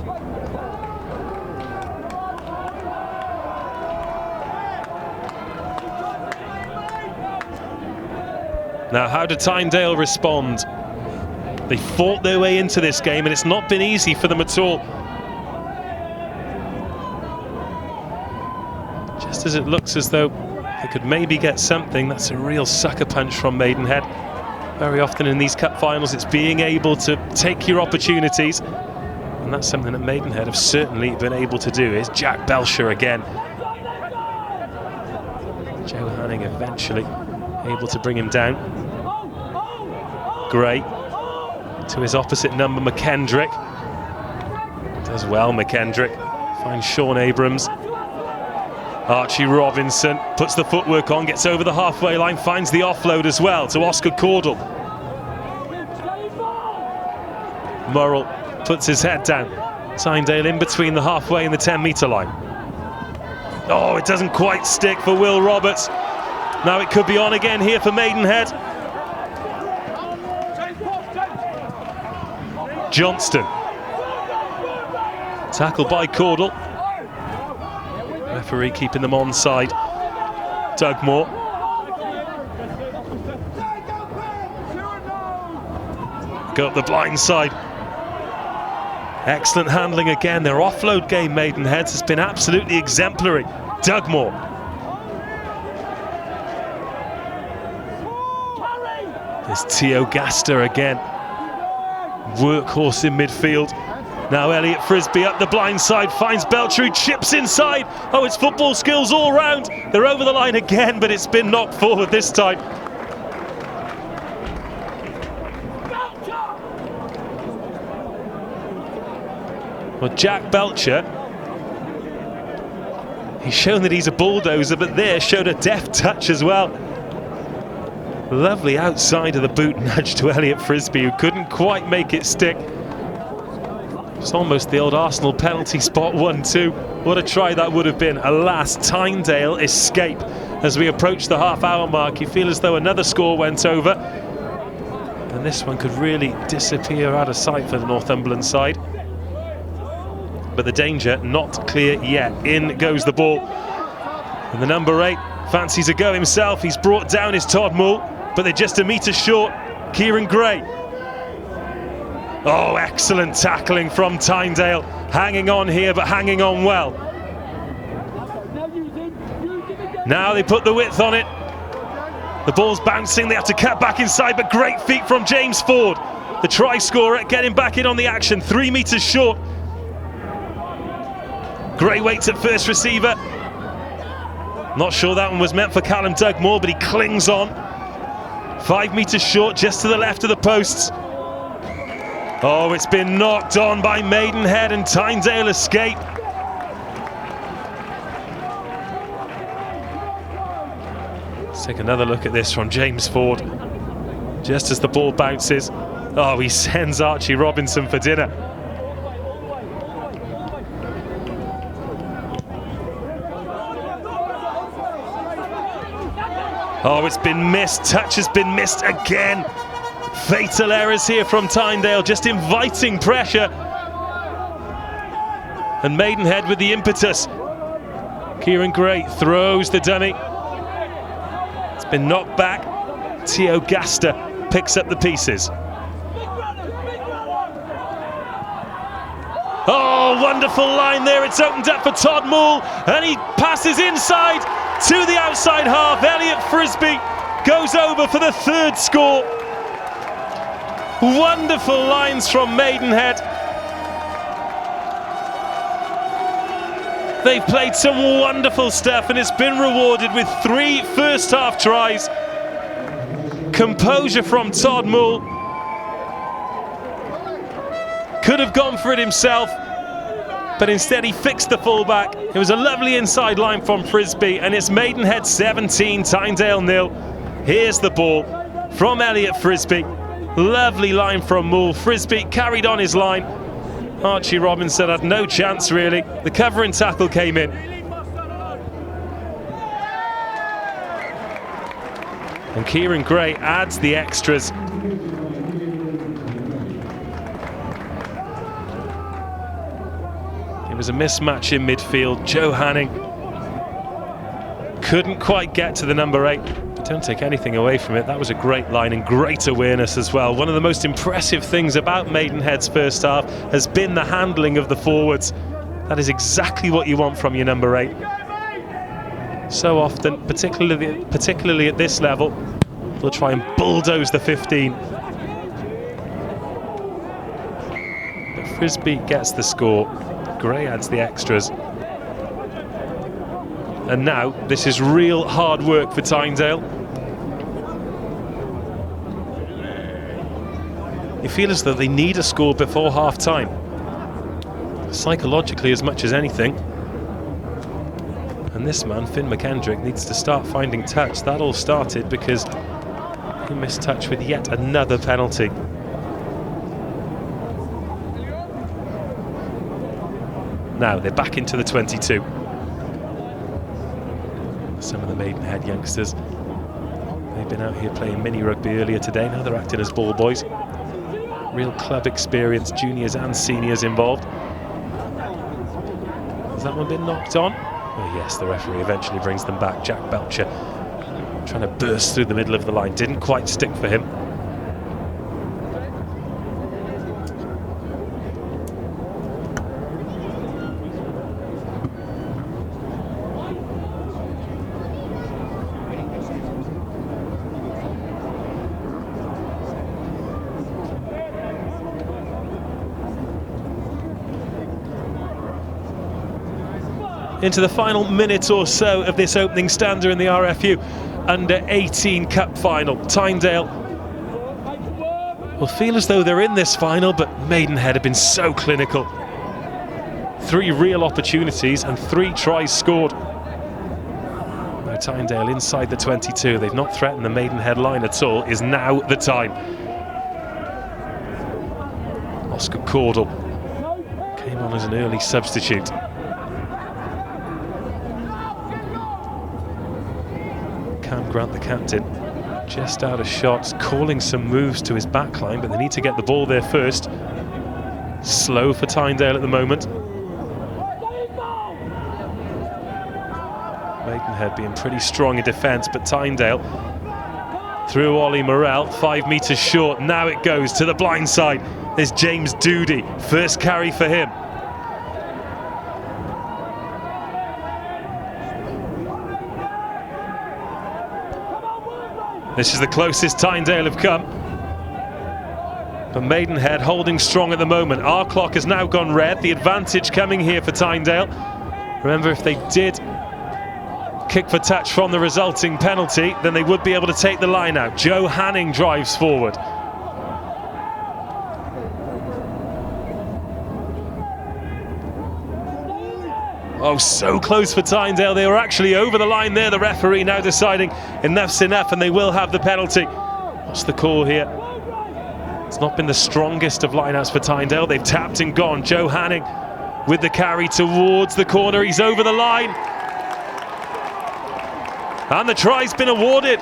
Now, how did Tynedale respond? They fought their way into this game, and it's not been easy for them at all. Just as it looks as though they could maybe get something, that's a real sucker punch from Maidenhead. Very often in these cup finals, it's being able to take your opportunities, and that's something that Maidenhead have certainly been able to do. Is Jack Belcher again. Joe Hanning eventually able to bring him down. Gray to his opposite number, McKendrick. Does well, McKendrick. Finds Sean Abrams. Archie Robinson puts the footwork on, gets over the halfway line, finds the offload as well to Oscar Caudle. Murrell puts his head down. Tynedale in between the halfway and the 10-metre line. Oh, it doesn't quite stick for Will Roberts. Now it could be on again here for Maidenhead. Johnston. Tackled by Caudle. Referee keeping them onside. Dugmore. Go up the blind side. Excellent handling again. Their offload game, Maidenhead's, has been absolutely exemplary. Dugmore. There's Theo Gaster again. Workhorse in midfield. Now Elliot Frisbee up the blind side, finds Belcher, who chips inside. Oh, it's football skills all round. They're over the line again, but it's been knocked forward this time. Well, Jack Belcher, he's shown that he's a bulldozer, but there showed a deft touch as well. Lovely outside of the boot nudge to Elliot Frisbee, who couldn't quite make it stick. It's almost the old Arsenal penalty spot 1-2. What a try that would have been. Alas, Tynedale escape as we approach the half-hour mark. You feel as though another score went over, and this one could really disappear out of sight for the Northumberland side. But the danger not clear yet. In goes the ball. And the number 8 fancies a go himself. He's brought down his Todd Mull, but they're just a metre short. Kieran Gray. Oh, excellent tackling from Tynedale. Hanging on here, but hanging on well. Now they put the width on it. The ball's bouncing, they have to cut back inside, but great feet from James Ford. The try scorer getting back in on the action, 3 metres short. Gray waits at first receiver. Not sure that one was meant for Callum Dugmore, but he clings on. 5 metres short, just to the left of the posts. Oh, it's been knocked on by Maidenhead, and Tynedale escape. Let's take another look at this from James Ford. Just as the ball bounces, oh, he sends Archie Robinson for dinner. Oh, it's been missed. Touch has been missed again. Fatal errors here from Tynedale, just inviting pressure. And Maidenhead with the impetus. Kieran Gray throws the dummy. It's been knocked back. Theo Gaster picks up the pieces. Oh, wonderful line there. It's opened up for Todd Moule, and he passes inside to the outside half. Elliot Frisbee goes over for the third score. Wonderful lines from Maidenhead. They've played some wonderful stuff, and it's been rewarded with 3 first-half tries. Composure from Todd Moule. Could have gone for it himself, but instead he fixed the fullback. It was a lovely inside line from Frisbee, and it's Maidenhead 17, Tynedale 0. Here's the ball from Elliot Frisbee. Lovely line from Moule. Frisbee carried on his line. Archie Robinson had no chance really. The covering tackle came in. And Kieran Gray adds the extras. It was a mismatch in midfield. Joe Hanning couldn't quite get to the number 8, but don't take anything away from it. That was a great line and great awareness as well. One of the most impressive things about Maidenhead's first half has been the handling of the forwards. That is exactly what you want from your number 8. So often, particularly at this level, they'll try and bulldoze the 15. But Frisbee gets the score. Gray adds the extras. And now this is real hard work for Tynedale. You feel as though they need a score before half-time, psychologically as much as anything. And this man, Finn McKendrick, needs to start finding touch. That all started because he missed touch with yet another penalty. Now they're back into the 22. Some of the Maidenhead youngsters, they've been out here playing mini rugby earlier today. Now they're acting as ball boys. Real club experience, juniors and seniors involved. Has that one been knocked on? Oh yes, the referee eventually brings them back. Jack Belcher trying to burst through the middle of the line. Didn't quite stick for him. Into the final minute or so of this opening stanza in the RFU Under-18 Cup Final. Tynedale will feel as though they're in this final, but Maidenhead have been so clinical. 3 real opportunities and 3 tries scored. Now Tynedale inside the 22. They've not threatened the Maidenhead line at all. Is now the time. Oscar Caudle came on as an early substitute. Cam Grant, the captain, just out of shots, calling some moves to his backline, but they need to get the ball there first. Slow for Tynedale at the moment. Maidenhead being pretty strong in defence, but Tynedale through Ollie Morrell, 5 metres short. Now it goes to the blind side. There's James Doody, first carry for him. This is the closest Tynedale have come. But Maidenhead holding strong at the moment. Our clock has now gone red. The advantage coming here for Tynedale. Remember, if they did kick for touch from the resulting penalty, then they would be able to take the line out. Joe Hanning drives forward. Oh, so close for Tynedale. They were actually over the line there. The referee now deciding enough's enough, and they will have the penalty. What's the call here? It's not been the strongest of lineouts for Tynedale. They've tapped and gone. Joe Hanning with the carry towards the corner. He's over the line. And the try's been awarded.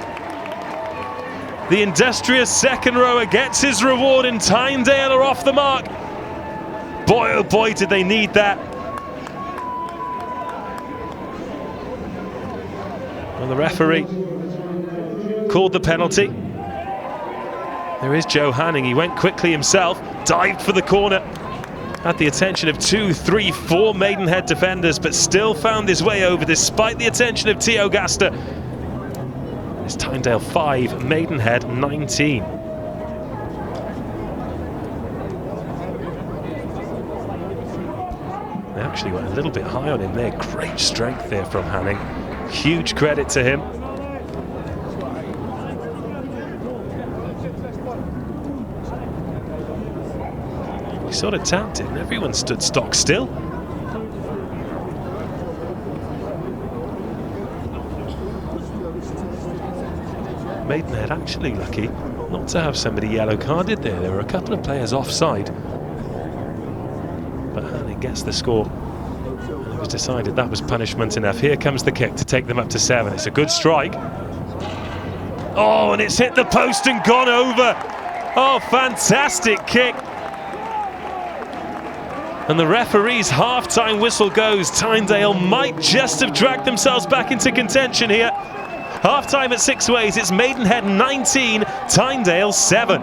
The industrious second rower gets his reward, and Tynedale are off the mark. Boy, oh boy, did they need that. Well, the referee called the penalty. There is Joe Hanning. He went quickly himself, dived for the corner. Had the attention of 2, 3, 4 Maidenhead defenders, but still found his way over despite the attention of Theo Gaster. It's Tynedale 5, Maidenhead 19. They actually went a little bit high on him there. Great strength there from Hanning. Huge credit to him. He sort of tapped it and everyone stood stock still. Maidenhead actually lucky not to have somebody yellow carded there. There were a couple of players offside. But Hanning gets the score. And it was decided that was punishment enough. Here comes the kick to take them up to 7. It's a good strike. Oh, and it's hit the post and gone over. Oh, fantastic kick. And the referee's half-time whistle goes. Tynedale might just have dragged themselves back into contention here. Half-time at Sixways, it's Maidenhead 19, Tynedale 7.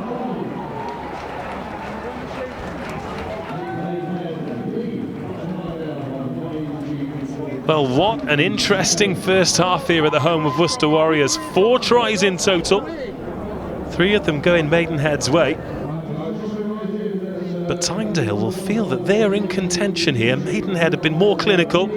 Well, what an interesting first half here at the home of Worcester Warriors. 4 tries in total, 3 of them going Maidenhead's way. But Tynedale will feel that they're in contention here. Maidenhead have been more clinical.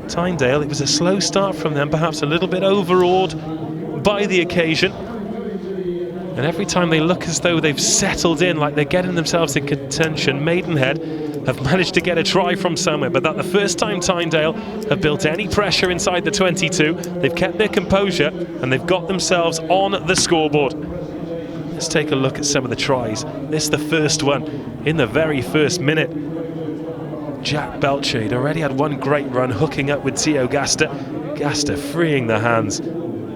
Tynedale, it was a slow start from them, perhaps a little bit overawed by the occasion. And every time they look as though they've settled in, like they're getting themselves in contention, Maidenhead have managed to get a try from somewhere. But that's the first time Tynedale have built any pressure inside the 22. They've kept their composure and they've got themselves on the scoreboard. Let's take a look at some of the tries. This is the first one in the very first minute. Jack Belcher, he'd already had one great run hooking up with Theo Gaster. Gaster freeing the hands.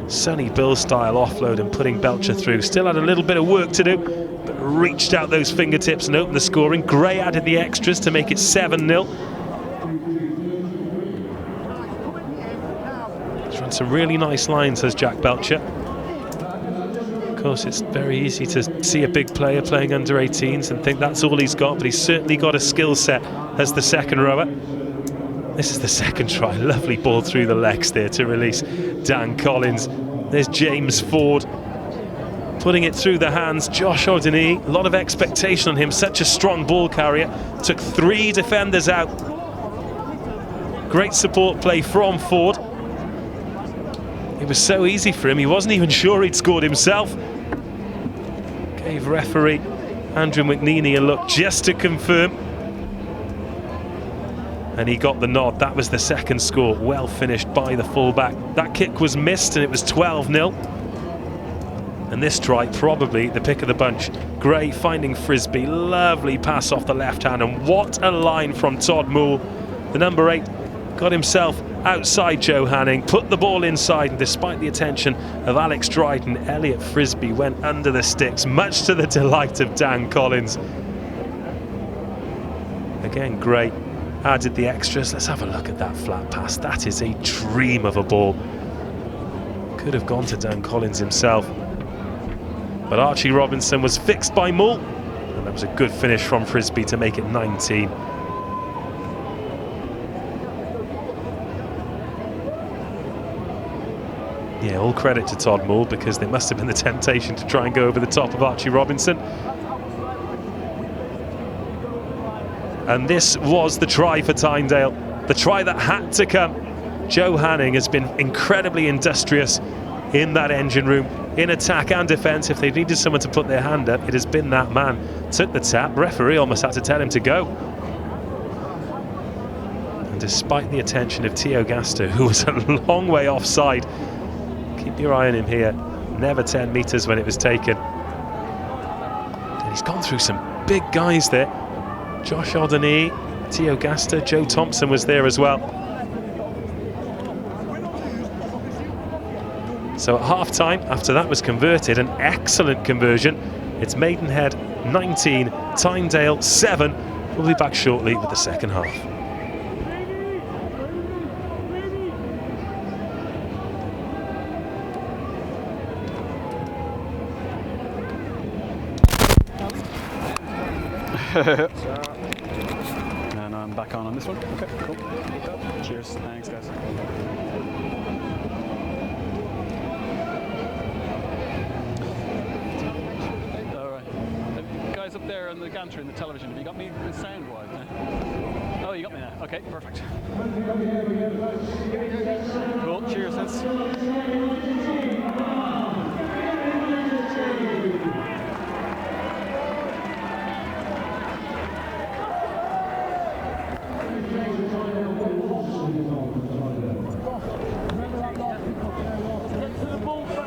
Sonny Bill style offload and putting Belcher through. Still had a little bit of work to do, but reached out those fingertips and opened the scoring. Gray added the extras to make it 7-0. He's run some really nice lines, says Jack Belcher. Of course, it's very easy to see a big player playing under 18s and think that's all he's got, but he's certainly got a skill set as the second rower. This is the second try. Lovely ball through the legs there to release Dan Collins. There's James Ford putting it through the hands. Josh O'Donnell, a lot of expectation on him, such a strong ball carrier. Took 3 defenders out. Great support play from Ford. It was so easy for him, he wasn't even sure he'd scored himself. Gave referee Andrew McNeely a look just to confirm. And he got the nod. That was the second score. Well finished by the fullback. That kick was missed and it was 12-0. And this try, probably the pick of the bunch. Gray finding Frisbee. Lovely pass off the left hand. And what a line from Todd Moore. The number 8 got himself outside Joe Hanning, put the ball inside, and despite the attention of Alex Dryden, Elliot Frisbee went under the sticks, much to the delight of Dan Collins. Again, Gray added the extras. Let's have a look at that flat pass. That is a dream of a ball. Could have gone to Dan Collins himself. But Archie Robinson was fixed by Mull, and that was a good finish from Frisbee to make it 19. Yeah, all credit to Todd Moore, because there must have been the temptation to try and go over the top of Archie Robinson. And this was the try for Tynedale, the try that had to come. Joe Hanning has been incredibly industrious in that engine room, in attack and defence. If they needed someone to put their hand up, it has been that man. Took the tap, referee almost had to tell him to go. And despite the attention of Theo Gaster, who was a long way offside, keep your eye on him here, never 10 metres when it was taken. And he's gone through some big guys there. Josh O'Donnell, Theo Gaster, Joe Thompson was there as well. So at half-time, after that was converted, an excellent conversion. It's Maidenhead 19, Tynedale 7. We'll be back shortly with the second half. And I'm back on this one. Okay, cool. Cheers. Thanks, guys. All right. Guys up there on the gantry in the television, have you got me sound-wise now? Oh, you got me now. Okay, perfect. Cool. Cheers, lads.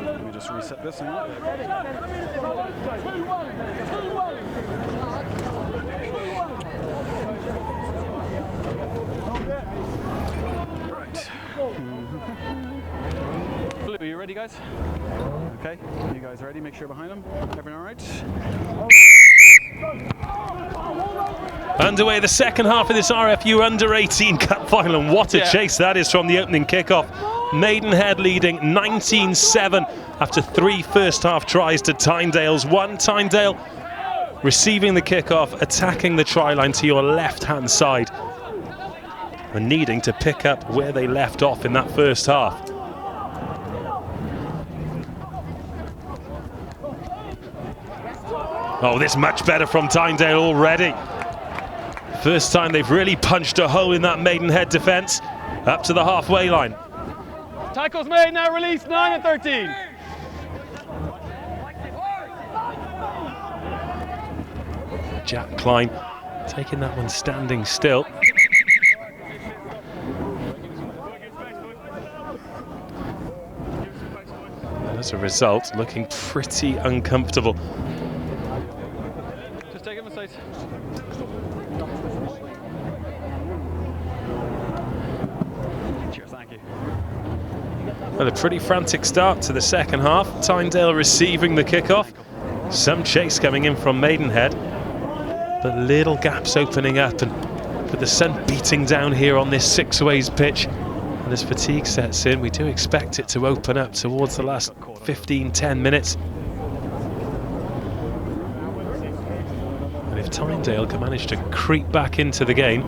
Let me just reset this. Hang on. Right. Blue, are you ready, guys? Okay. You guys ready? Make sure behind them. Everyone all right? Underway the second half of this RFU Under-18 Cup Final, and what a chase that is from the opening kickoff. Maidenhead leading 19-7 after 3 first-half tries to Tynedale's 1. Tynedale receiving the kickoff, attacking the try line to your left-hand side, and needing to pick up where they left off in that first half. Oh, this much better from Tynedale already. First time they've really punched a hole in that Maidenhead defence, up to the halfway line. Tackles made, now release 9 and 13. Jack Klein taking that one standing still. And as a result, looking pretty uncomfortable. Just take him aside. Cheers, thank you. Well, a pretty frantic start to the second half. Tynedale receiving the kickoff. Some chase coming in from Maidenhead, but little gaps opening up, and with the sun beating down here on this Sixways pitch, and as fatigue sets in, we do expect it to open up towards the last 15-10 minutes. And if Tynedale can manage to creep back into the game,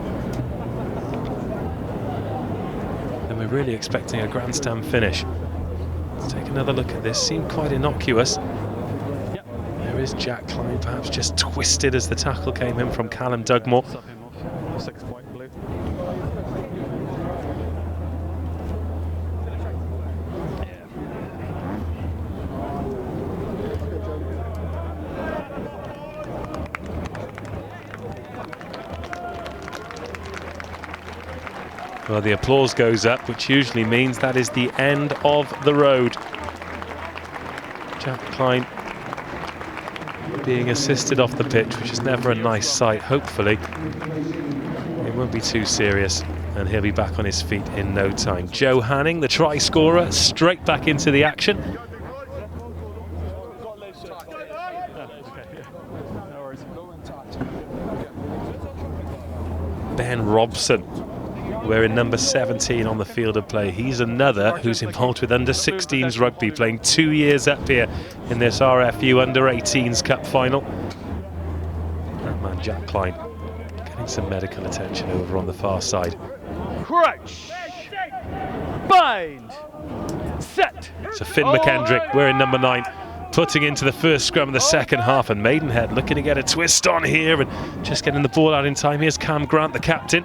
then we're really expecting a grandstand finish. Let's take another look at this. Seemed quite innocuous. There is Jack Klein, perhaps just twisted as the tackle came in from Callum Dugmore. Well, the applause goes up, which usually means that is the end of the road. Jack Klein being assisted off the pitch, which is never a nice sight. Hopefully it won't be too serious and he'll be back on his feet in no time. Joe Hanning, the try scorer, straight back into the action. Ben Robson, wearing number 17 on the field of play. He's another who's involved with under-16s rugby, playing 2 years up here in this RFU Under-18s Cup Final. That man Jack Klein getting some medical attention over on the far side. Crouch, bind, set. So Finn McKendrick, wearing number 9, putting into the first scrum of the second half, and Maidenhead looking to get a twist on here and just getting the ball out in time. Here's Cam Grant, the captain.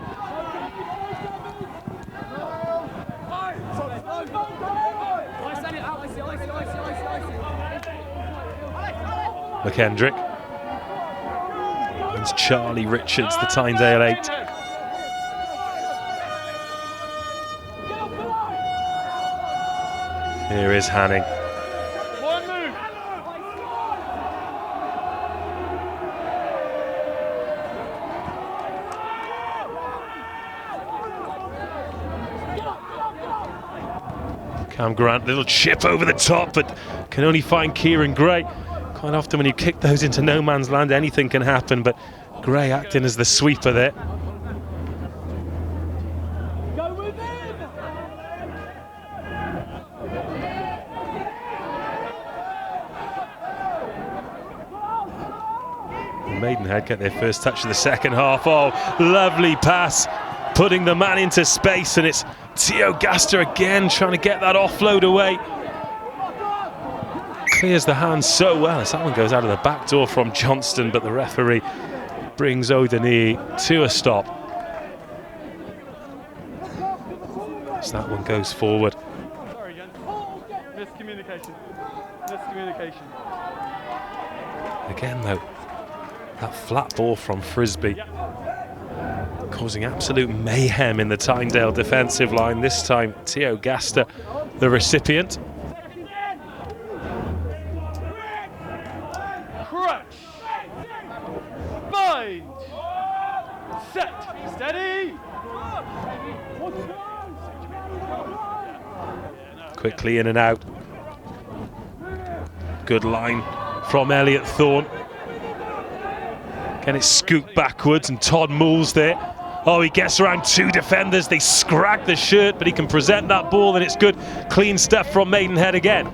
McKendrick. It's Charlie Richards, the Tynedale 8. Here is Hanning. One move. Cam Grant, little chip over the top, but can only find Kieran Gray. Quite often when you kick those into no man's land, anything can happen, but Gray acting as the sweeper there. Go within. Maidenhead get their first touch of the second half. Oh, lovely pass, putting the man into space, and it's Theo Gaster again trying to get that offload away. Clears the hands so well as that one goes out of the back door from Johnston, but the referee brings O'Donnell to a stop. So that one goes forward. Sorry, Jen. Miscommunication. Miscommunication. Again, though, that flat ball from Frisbee causing absolute mayhem in the Tynedale defensive line. This time, Theo Gaster, the recipient. Crutch. Bind. Set. Steady. Quickly in and out. Good line from Elliot Thorne. Again, it's scooped backwards, and Todd Moole's there. Oh, he gets around two defenders. They scrag the shirt, but he can present that ball, and it's good, clean stuff from Maidenhead again.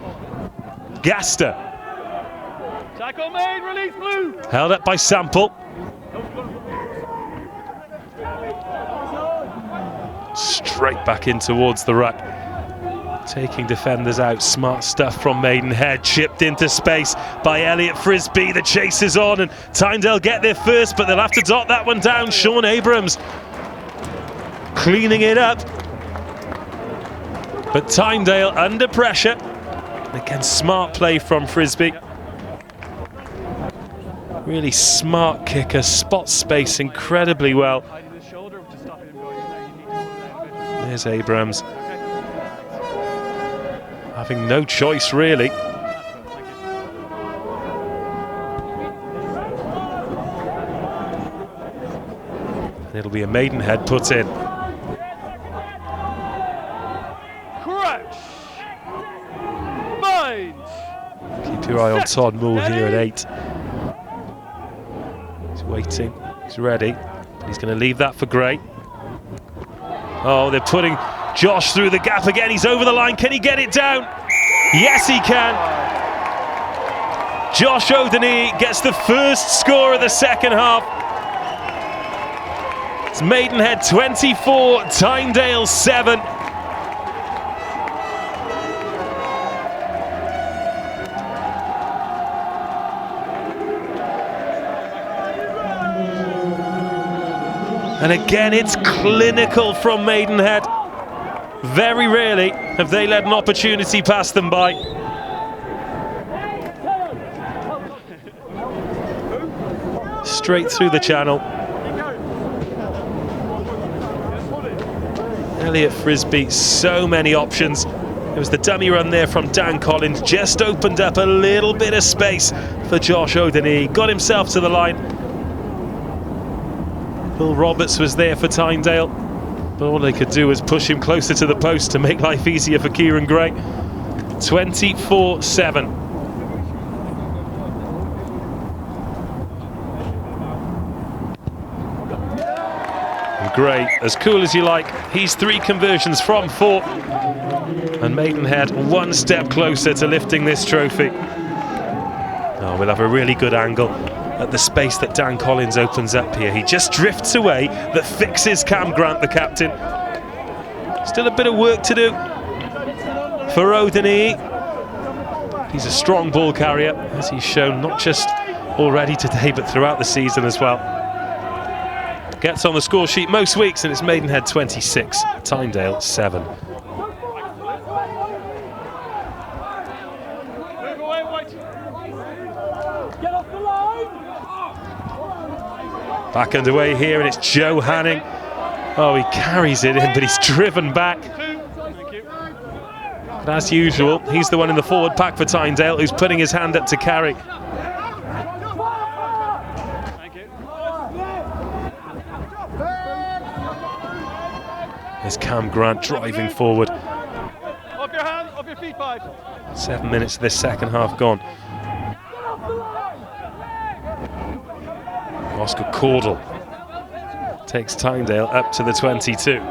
Gaster. Tackle made, release blue. Held up by Sample. Straight back in towards the ruck. Taking defenders out, smart stuff from Maidenhead, chipped into space by Elliot Frisbee. The chase is on, and Tynedale get there first, but they'll have to dot that one down. Sean Abrams cleaning it up, but Tynedale under pressure. Again, smart play from Frisbee. Really smart kicker, spots space incredibly well. There's Abrams. Having no choice, really. And it'll be a Maidenhead put in. Crouch. Bind. Keep your eye on Todd Moore here at 8. He's waiting, he's ready, but he's going to leave that for Gray. Oh, they're putting Josh through the gap again. He's over the line. Can he get it down? Yes, he can. Josh O'Donnell gets the first score of the second half. It's Maidenhead 24, Tynedale 7. And again, it's clinical from Maidenhead. Very rarely have they let an opportunity pass them by. Straight through the channel. Elliot Frisbee, so many options. There was the dummy run there from Dan Collins, just opened up a little bit of space for Josh O'Donnell. Got himself to the line. Will Roberts was there for Tynedale, but all they could do was push him closer to the post to make life easier for Kieran Gray. 24-7. And Gray, as cool as you like, he's 3 conversions from 4. And Maidenhead one step closer to lifting this trophy. Oh, we'll have a really good angle at the space that Dan Collins opens up here. He just drifts away, that fixes Cam Grant, the captain. Still a bit of work to do for O'Donnell. He's a strong ball carrier, as he's shown not just already today, but throughout the season as well. Gets on the score sheet most weeks, and it's Maidenhead 26, Tynedale 7. Back underway here, and it's Joe Hanning. Oh, he carries it in, but he's driven back. But as usual, he's the one in the forward pack for Tynedale who's putting his hand up to carry. There's Cam Grant driving forward. Off your hands, off your feet, 5. 7 minutes of this second half gone. Oscar Cordell takes Tynedale up to the 22.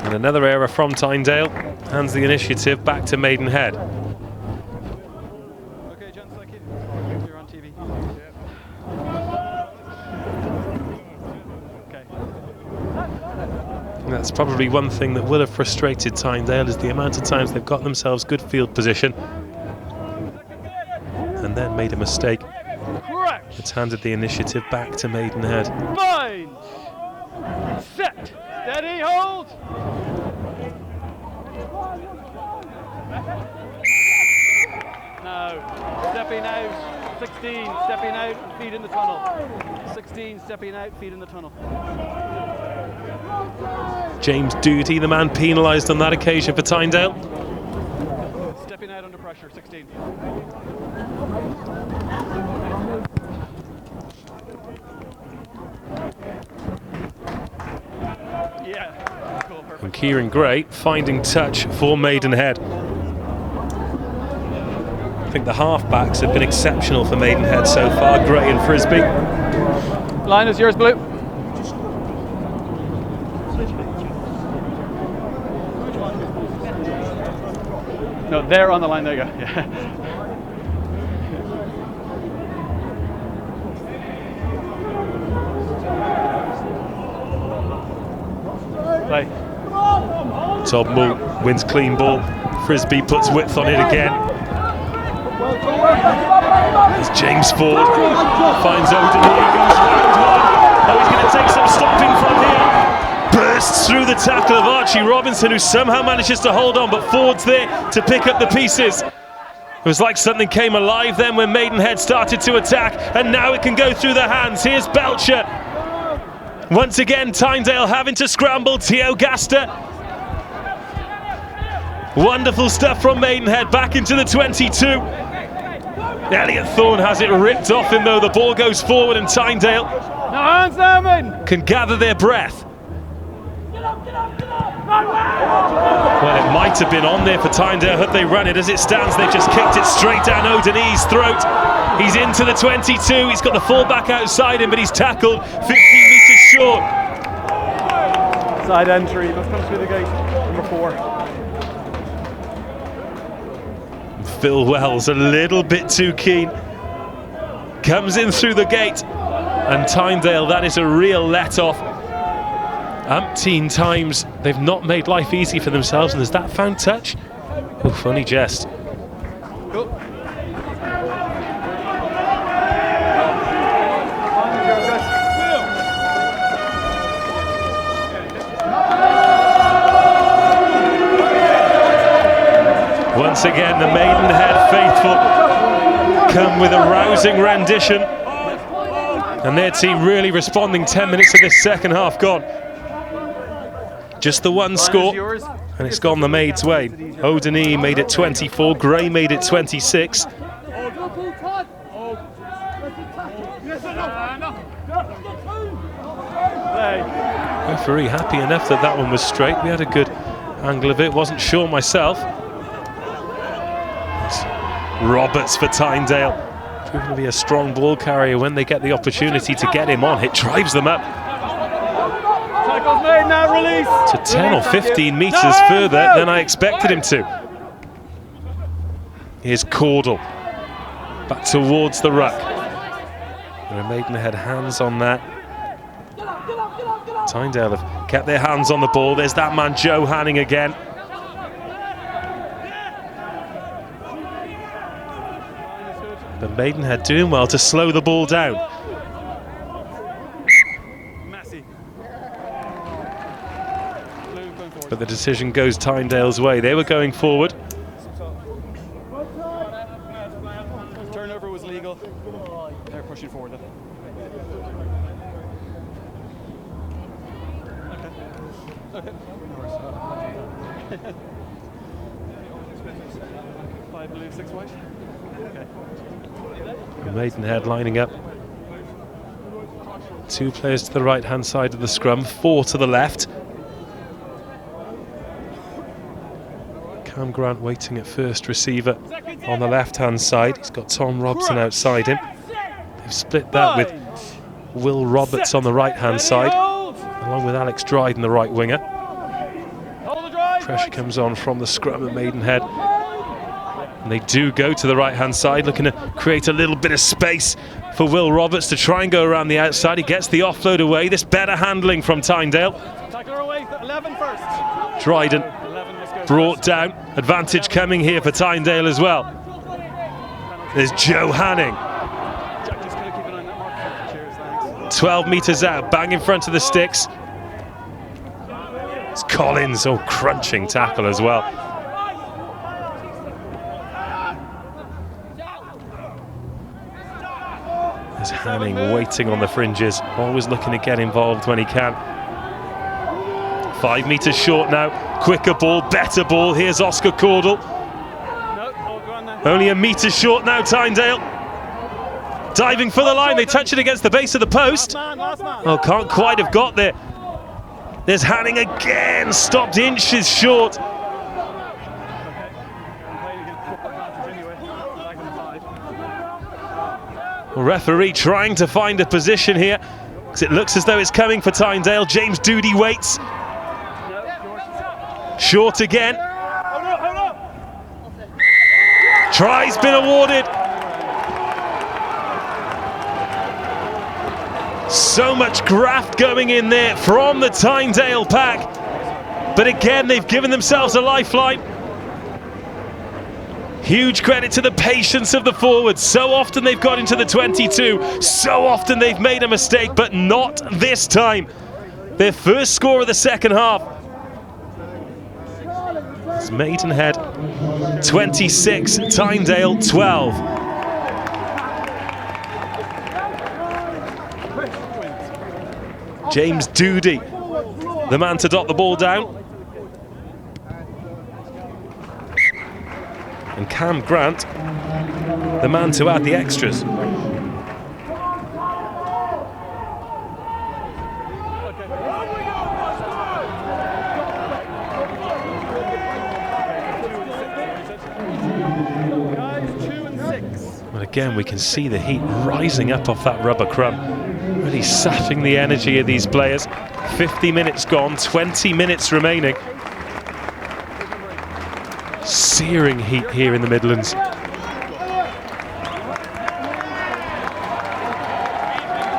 And another error from Tynedale hands the initiative back to Maidenhead. Okay, gents, thank you. You're on TV. Okay. And that's probably one thing that will have frustrated Tynedale, is the amount of times they've got themselves good field position and then made a mistake. Correct. It's handed the initiative back to Maidenhead. Bind. Set. Steady, hold. Now, stepping out. 16, stepping out, feet in the tunnel. 16, stepping out, feet in the tunnel. James Doody, the man penalised on that occasion for Tynedale. Stepping out under pressure, 16. Yeah, cool, perfect. And Kieran Gray finding touch for Maidenhead. I think the half-backs have been exceptional for Maidenhead so far, Gray and Frisbee. Line is yours, Blue. No, they're on the line, there you go. Yeah. Play. Todd Mull wins clean ball. Frisbee puts width on it again. As James Ford finds Odin, he goes round one. Oh, he's going to take some stopping from here. Bursts through the tackle of Archie Robinson, who somehow manages to hold on, but Ford's there to pick up the pieces. It was like something came alive then when Maidenhead started to attack, and now it can go through the hands. Here's Belcher. Once again, Tynedale having to scramble. Theo Gaster. Wonderful stuff from Maidenhead, back into the 22. Elliot Thorne has it ripped off him though. The ball goes forward and Tynedale can gather their breath. Well, it might have been on there for Tynedale had they run it. As it stands, they've just kicked it straight down O'Denee's throat. He's into the 22. He's got the fullback outside him, but he's tackled 15 metres short. Side entry, let's come through the gate. Number 4. Phil Wells a little bit too keen. Comes in through the gate. And Tynedale, that is a real let-off. Umpteen times they've not made life easy for themselves, and has that found touch? Oh, funny jest. Cool. Once again, the Maidenhead faithful come with a rousing rendition, and their team really responding. 10 minutes of this second half gone. Just the one score, and it's gone the Maids' way. O'Denee made it 24, Gray made it 26. Referee happy enough that that one was straight. We had a good angle of it, wasn't sure myself. It's Roberts for Tynedale, proving to be a strong ball carrier when they get the opportunity to get him on. It drives them up Made, now release. to 10 or 15 metres further than I expected him to. Here's Caudle back towards the ruck. There are Maidenhead hands on that. Tynedale have kept their hands on the ball. There's that man Joe Hanning again. But Maidenhead doing well to slow the ball down. But the decision goes Tynedale's way. They were going forward. Turnover was legal. They're pushing forward. Okay. 5 blue, 6 white. Okay. Maidenhead lining up. 2 players to the right-hand side of the scrum, 4 to the left. Cam Grant waiting at first receiver on the left-hand side. He's got Tom Robson outside him. They've split that with Will Roberts on the right-hand side, along with Alex Dryden, the right winger. Pressure comes on from the scrum at Maidenhead. And they do go to the right-hand side, looking to create a little bit of space for Will Roberts to try and go around the outside. He gets the offload away. This better handling from Tynedale. Tackler away, 11 first. Dryden brought down. Advantage coming here for Tynedale as well. There's Joe Hanning. 12 metres out, bang in front of the sticks. It's Collins, crunching tackle as well. There's Hanning waiting on the fringes, always looking to get involved when he can. 5 metres short now, quicker ball, better ball. Here's Oscar Caudle. Only a metre short now, Tynedale. Diving for the line, they touch it against the base of the post. Oh, can't quite have got there. There's Hanning again, stopped inches short. Well, referee trying to find a position here, because it looks as though it's coming for Tynedale. James Doody waits. Short again. Try's been awarded. So much graft going in there from the Tynedale pack. But again, they've given themselves a lifeline. Huge credit to the patience of the forwards. So often they've got into the 22. So often they've made a mistake, but not this time. Their first score of the second half. It's Maidenhead 26, Tynedale 12. James Doody, the man to dot the ball down. And Cam Grant, the man to add the extras. But again, we can see the heat rising up off that rubber crumb. Really sapping the energy of these players. 50 minutes gone, 20 minutes remaining. Searing heat here in the Midlands.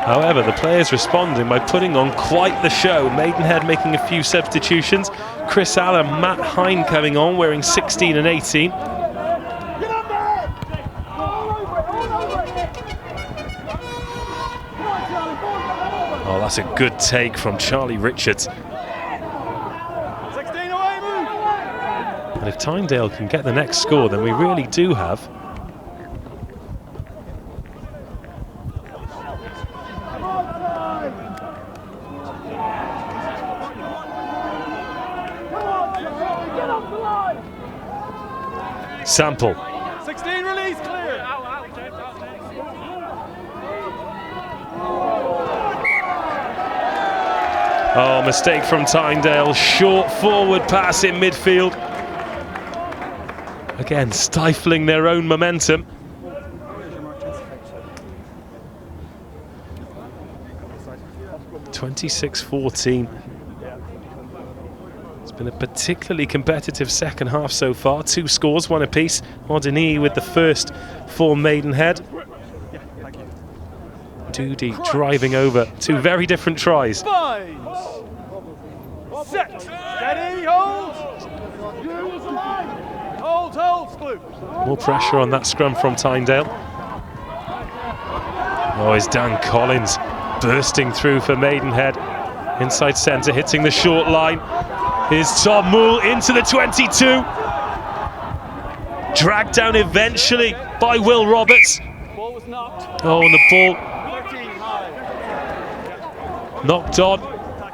However, the players responding by putting on quite the show. Maidenhead making a few substitutions. Chris Allen, Matt Hine coming on, wearing 16 and 18. Oh, that's a good take from Charlie Richards. 16 away, move. And if Tynedale can get the next score, then we really do have Sample. 16 release, clear. Oh, mistake from Tynedale. Short forward pass in midfield. Again, stifling their own momentum. (26-14). It's been a particularly competitive second half so far. 2 scores, 1 apiece. Modini with the first for Maidenhead. Doody driving over. 2 very different tries. Set. Steady. Hold. Hold. Glue. More pressure on that scrum from Tynedale. Oh, it's Dan Collins bursting through for Maidenhead. Inside centre, hitting the short line. Here's Tom Moole into the 22. Dragged down eventually by Will Roberts. Ball was knocked. Oh, and the ball knocked on.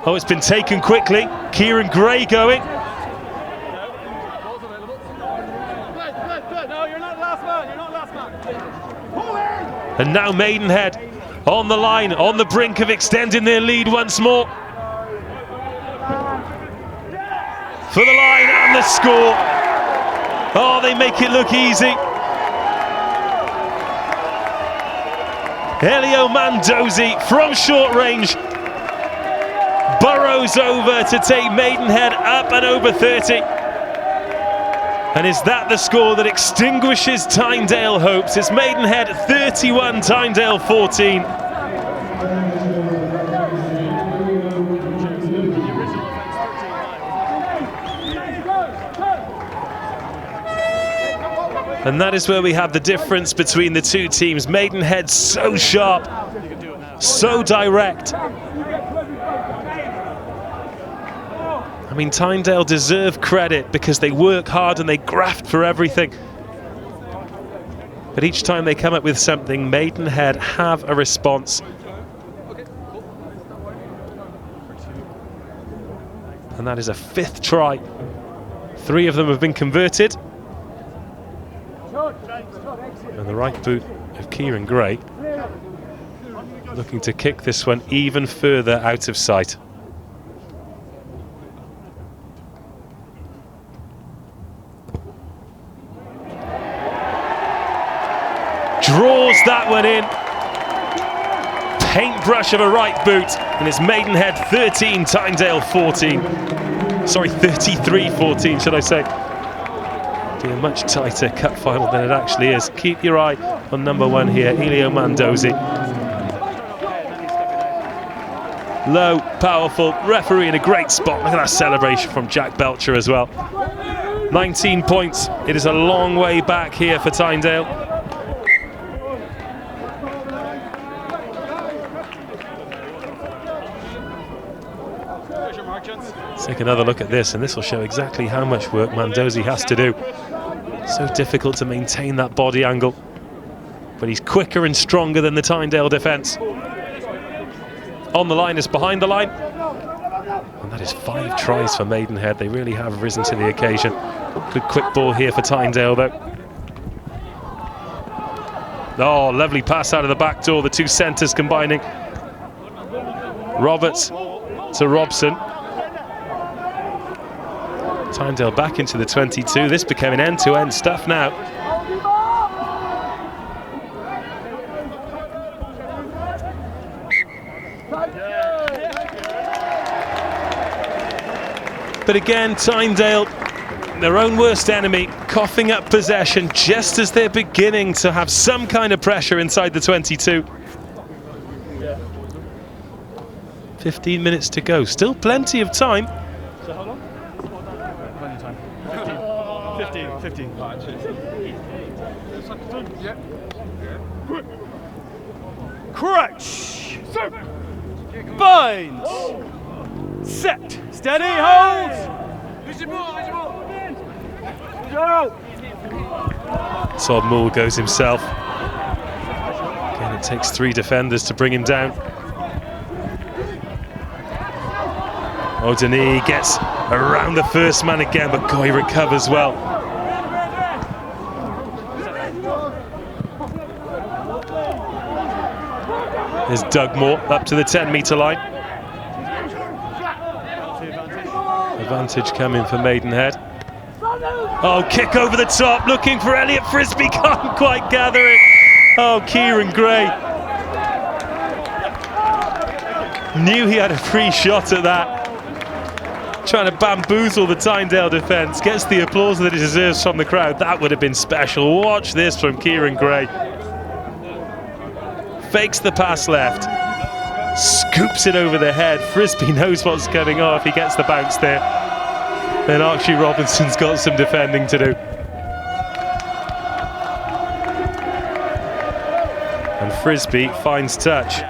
Oh, it's been taken quickly. Kieran Gray going. No, you're not last man. You're not last man. And now Maidenhead on the line, on the brink of extending their lead once more. For the line and the score. Oh, they make it look easy. Elio Mandozi from short range burrows over to take Maidenhead up and over 30. And is that the score that extinguishes Tynedale hopes? It's Maidenhead 31, Tynedale 14. And that is where we have the difference between the two teams. Maidenhead so sharp, so direct. I mean, Tynedale deserve credit because they work hard and they graft for everything. But each time they come up with something, Maidenhead have a response. And that is a 5th try. 3 of them have been converted. And the right boot of Kieran Gray looking to kick this one even further out of sight. Draws that one in. Paintbrush of a right boot, and it's Maidenhead 13, Tynedale 14. Sorry, 33-14, should I say. Be a much tighter cup final than it actually is. Keep your eye on number 1 here, Elio Mandozi. Low, powerful, referee in a great spot. Look at that celebration from Jack Belcher as well. 19 points. It is a long way back here for Tynedale. Let's take another look at this, and this will show exactly how much work Mandozi has to do. So difficult to maintain that body angle, but he's quicker and stronger than the Tynedale defence. On the line is behind the line, and that is 5 tries for Maidenhead. They really have risen to the occasion. Good quick ball here for Tynedale though. Oh, lovely pass out of the back door, the two centres combining. Roberts to Robson. Tynedale back into the 22. This became an end-to-end stuff now. But again, Tynedale, their own worst enemy, coughing up possession just as they're beginning to have some kind of pressure inside the 22. 15 minutes to go, still plenty of time. So how long? Plenty of time. 15. Crouch. Bind. Set. Steady. Hold. Todd Moore goes himself. Again, it takes 3 defenders to bring him down. O'Denis gets around the first man again, but Goy recovers well. There's Doug Moore up to the 10-metre line. Advantage coming for Maidenhead. Oh, kick over the top, looking for Elliot Frisbee, can't quite gather it. Oh, Kieran Gray. Knew he had a free shot at that. Trying to bamboozle the Tynedale defence, gets the applause that he deserves from the crowd. That would have been special. Watch this from Kieran Gray. Fakes the pass left, scoops it over the head. Frisbee knows what's coming off, he gets the bounce there. Then Archie Robinson's got some defending to do. And Frisbee finds touch.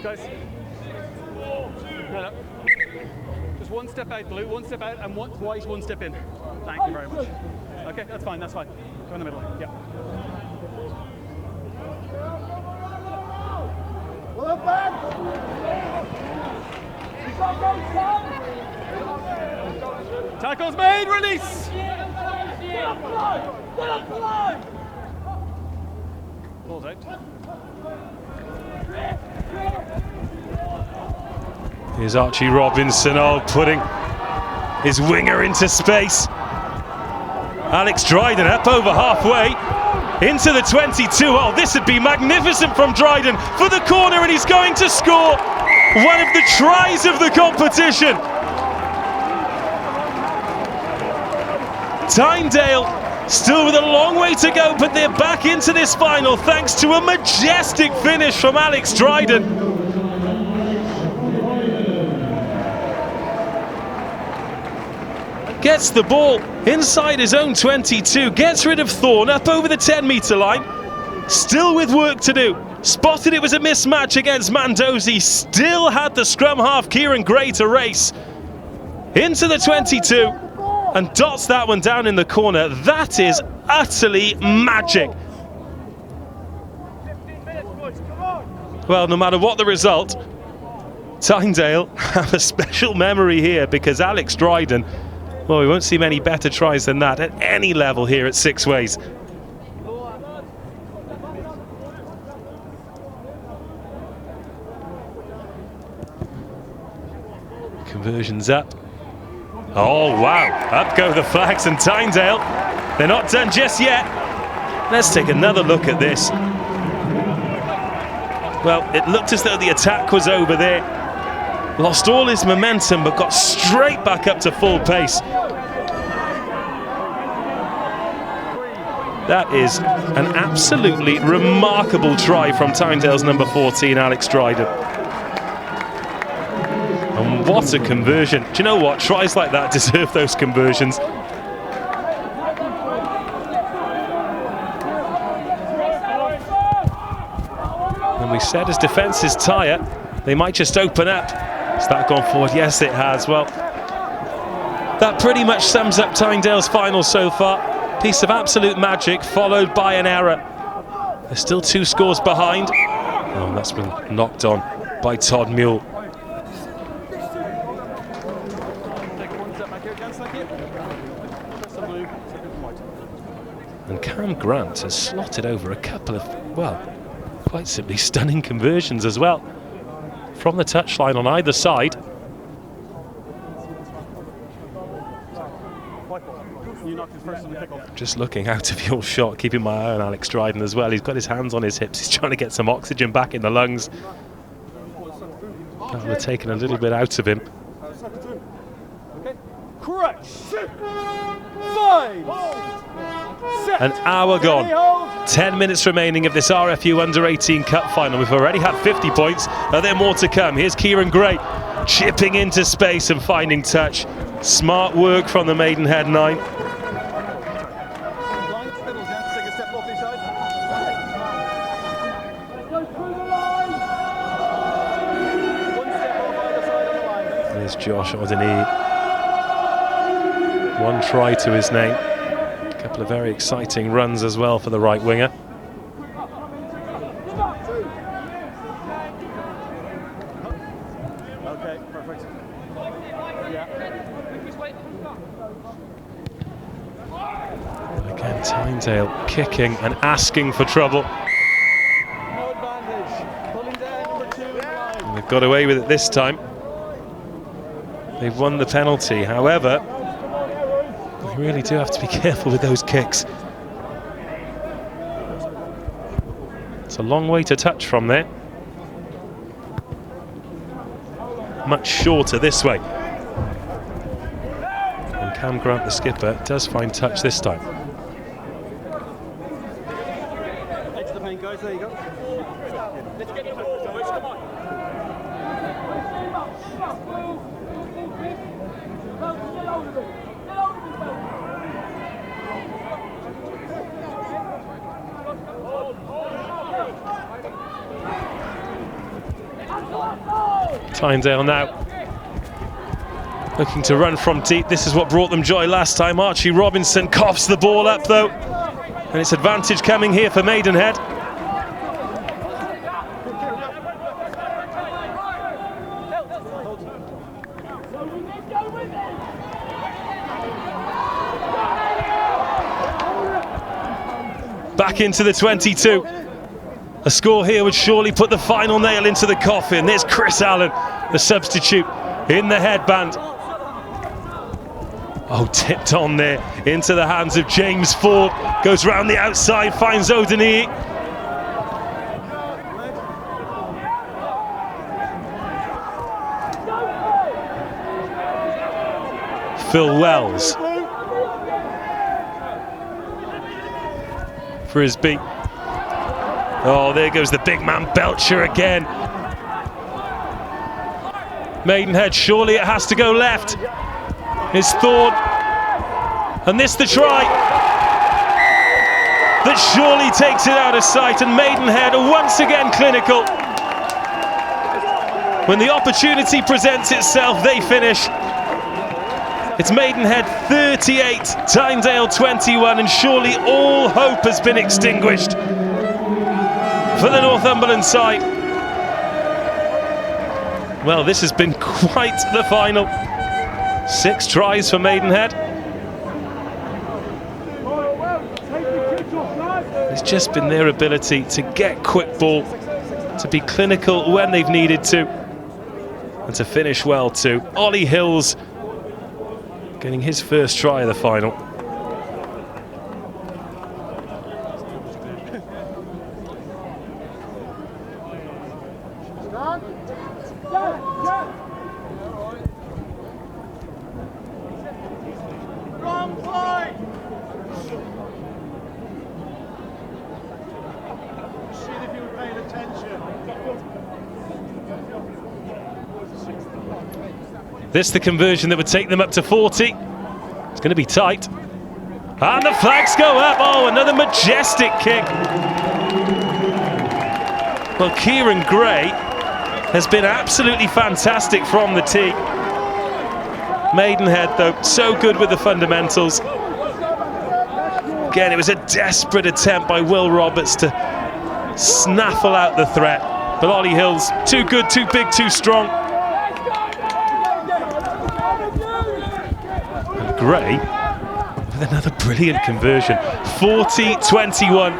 Guys, no. Just one step out, blue, one step out, and white, one step in. Thank you very much. Okay, that's fine, that's fine. Go in the middle, yeah. Tackles made, release! Ball's out. Here's Archie Robinson, putting his winger into space. Alex Dryden up over halfway into the 22. Oh, this would be magnificent from Dryden for the corner, and he's going to score one of the tries of the competition. Tynedale still with a long way to go, but they're back into this final thanks to a majestic finish from Alex Dryden. Gets the ball inside his own 22, gets rid of Thorne up over the 10-metre line, still with work to do. Spotted it was a mismatch against Mandozi, still had the scrum half Kieran Gray to race into the 22 and dots that one down in the corner. That is utterly magic. Well, no matter what the result, Tynedale have a special memory here because Alex Dryden, well, we won't see many better tries than that at any level here at Sixways. Conversions up. Oh, wow. Up go the flags, and Tynedale, they're not done just yet. Let's take another look at this. Well, it looked as though the attack was over there. Lost all his momentum, but got straight back up to full pace. That is an absolutely remarkable try from Tynedale's number 14, Alex Dryden. And what a conversion. Do you know what? Tries like that deserve those conversions. And we said as defence is tired, they might just open up. Has that gone forward? Yes, it has. Well, that pretty much sums up Tynedale's final so far. Piece of absolute magic, followed by an error. There's still 2 scores behind. Oh, that's been knocked on by Todd Mule. And Cam Grant has slotted over a couple of, well, quite simply stunning conversions as well. From the touchline on either side. Just looking out of your shot, keeping my eye on Alex Dryden as well. He's got his hands on his hips. He's trying to get some oxygen back in the lungs. That would have taken a little bit out of him. Correct. 5. An hour gone. 10 minutes remaining of this RFU Under-18 Cup Final. We've already had 50 points. Are there more to come? Here's Kieran Gray chipping into space and finding touch. Smart work from the Maidenhead 9. There's Josh Odini. 1 try to his name. A couple of very exciting runs as well for the right winger. Okay, perfect. Yeah. Again, Tynedale kicking and asking for trouble. No advantage. Pulling down number 2 in line. And they've got away with it this time. They've won the penalty. However, you really do have to be careful with those kicks. It's a long way to touch from there. Much shorter this way. And Cam Grant, the skipper, does find touch this time. Edge of the paint, guys. There you go. Let's get the ball, boys. Come on. Tynedale now looking to run from deep. This is what brought them joy last time. Archie Robinson coughs the ball up though, and it's advantage coming here for Maidenhead. Back into the 22. A score here would surely put the final nail into the coffin. There's Chris Allen, the substitute, in the headband. Oh, tipped on there into the hands of James Ford. Goes round the outside, finds O'Donnell. Phil Wells. Frisbee. Oh, there goes the big man Belcher again. Maidenhead, surely it has to go left. It's Thorne. And this the try that surely takes it out of sight, and Maidenhead are once again clinical. When the opportunity presents itself, they finish. It's Maidenhead 38, Tynedale 21, and surely all hope has been extinguished for the Northumberland side. Well, this has been quite the final. 6 tries for Maidenhead. It's just been their ability to get quick ball, to be clinical when they've needed to, and to finish well too. Ollie Hills getting his first try of the final. This the conversion that would take them up to 40. It's going to be tight. And the flags go up. Oh, another majestic kick. Well, Kieran Gray has been absolutely fantastic from the tee. Maidenhead, though, so good with the fundamentals. Again, it was a desperate attempt by Will Roberts to snaffle out the threat. But Ollie Hills, too good, too big, too strong. And Gray with another brilliant conversion. 40-21.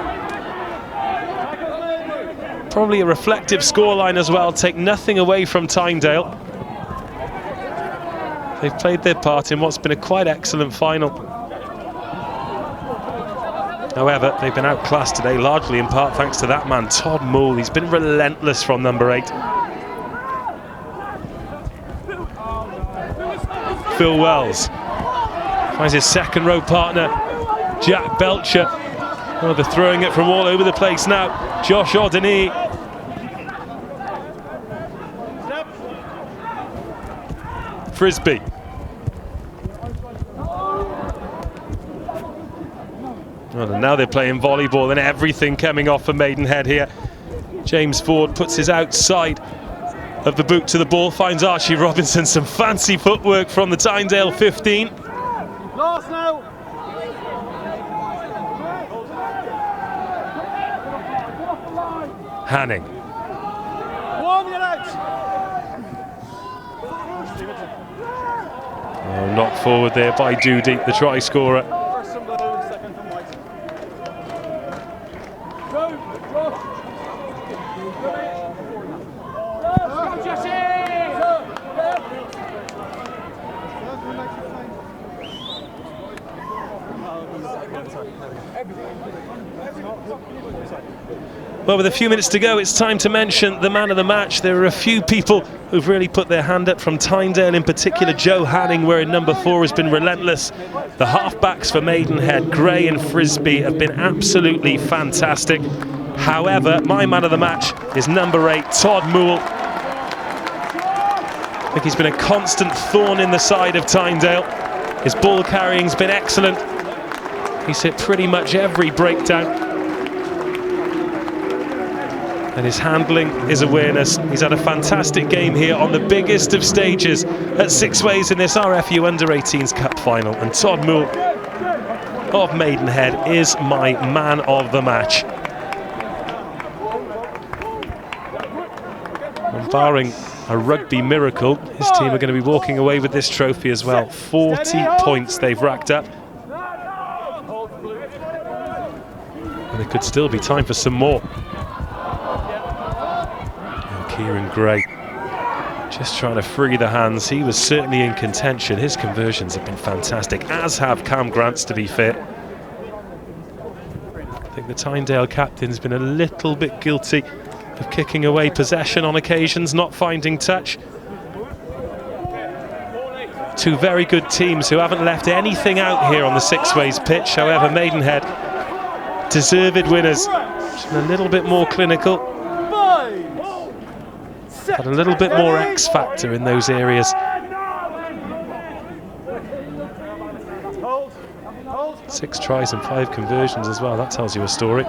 Probably a reflective scoreline as well. Take nothing away from Tynedale. They've played their part in what's been a quite excellent final. However, they've been outclassed today, largely in part thanks to that man, Todd Moole. He's been relentless from number 8. Phil Wells finds his second row partner, Jack Belcher. Oh, they're throwing it from all over the place now. Josh O'Donnell. Frisbee. Well, and now they're playing volleyball and everything coming off for Maidenhead here. James Ford puts his outside of the boot to the ball, finds Archie Robinson. Some fancy footwork from the Tynedale 15. Last now. Hanning. 1 minute. Oh, knocked forward there by Doody, the try scorer. First from blue, second from white. Go, Josh. Go, Jesse. Well, with a few minutes to go, it's time to mention the man of the match. There are a few people who've really put their hand up from Tynedale, in particular Joe Hanning, wearing number 4, has been relentless. The halfbacks for Maidenhead, Gray and Frisbee, have been absolutely fantastic. However, my man of the match is number 8, Todd Moole. I think he's been a constant thorn in the side of Tynedale. His ball carrying's been excellent. He's hit pretty much every breakdown. And his handling, his awareness. He's had a fantastic game here on the biggest of stages at Sixways in this RFU Under-18s Cup Final. And Todd Moole of Maidenhead is my man of the match. And barring a rugby miracle, his team are going to be walking away with this trophy as well. 40 points they've racked up. And there could still be time for some more. Kieran Gray Just trying to free the hands. He was certainly in contention. His conversions have been fantastic, as have Cam Grant's, to be fair. I think the Tynedale captain's been a little bit guilty of kicking away possession on occasions, not finding touch. Two very good teams who haven't left anything out here on the Sixways pitch. However, Maidenhead, deserved winners. Just a little bit more clinical. Had a little bit more X factor in those areas. 6 tries and 5 conversions as well. That tells you a story.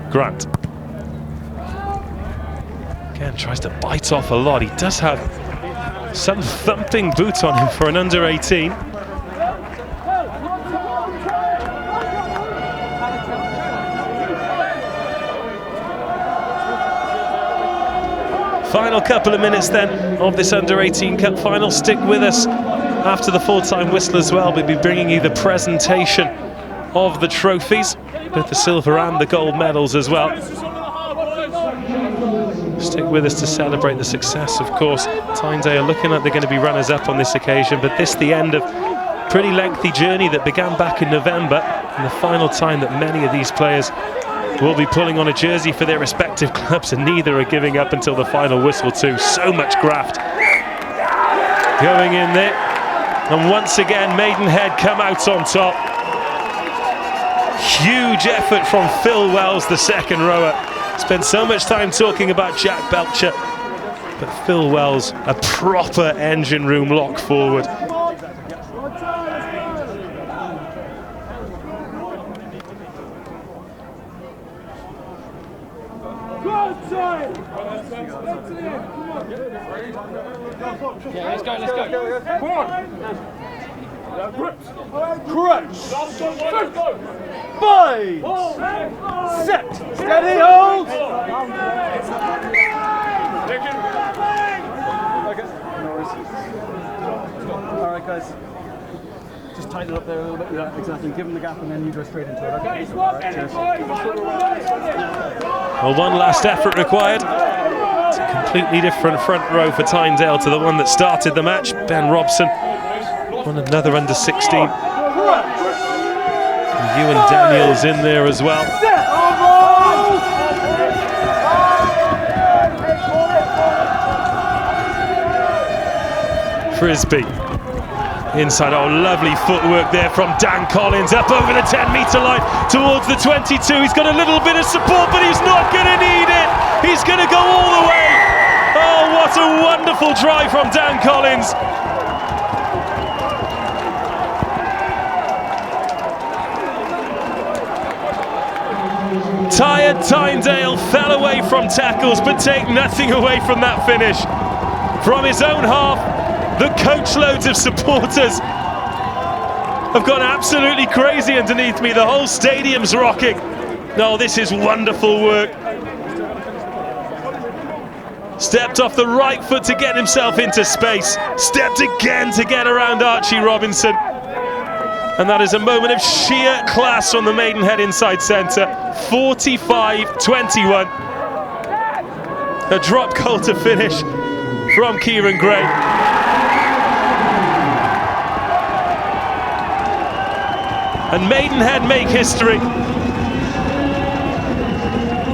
Grant again tries to bite off a lot. He does have some thumping boot on him for an under 18. Final couple of minutes then of this under 18 Cup final. Stick with us after the full-time whistle as well. We'll be bringing you the presentation of the trophies, both the silver and the gold medals as well. Stick with us to celebrate the success, of course. Tynedale looking like they're going to be runners-up on this occasion, but this the end of a pretty lengthy journey that began back in November, and the final time that many of these players will be pulling on a jersey for their respective clubs, and neither are giving up until the final whistle too. So much graft going in there, and once again Maidenhead come out on top. Huge effort from Phil Wells, the second rower. Spent so much time talking about Jack Belcher, but Phil Wells, a proper engine room lock forward. Yeah, let's go. Come on. Crunch. 5. Set. Steady, hold. All right, guys. Just tighten it up there a little bit. Yeah, exactly. Give them the gap, and then you go straight into it. Okay. All right, cheers. Well, one last effort required. It's a completely different front row for Tynedale to the one that started the match. Ben Robson on another under 16. And Ewan Daniels in there as well. Frisbee inside. Oh, lovely footwork there from Dan Collins, up over the 10-metre line towards the 22. He's got a little bit of support, but he's not going to need it. He's going to go all the way. Oh, what a wonderful try from Dan Collins. Tired Tynedale fell away from tackles, but take nothing away from that finish. From his own half, the coach loads of supporters have gone absolutely crazy underneath me. The whole stadium's rocking. No, this is wonderful work. Stepped off the right foot to get himself into space. Stepped again to get around Archie Robinson. And that is a moment of sheer class from the Maidenhead inside centre. 45-21. A drop goal to finish from Kieran Gray. And Maidenhead make history.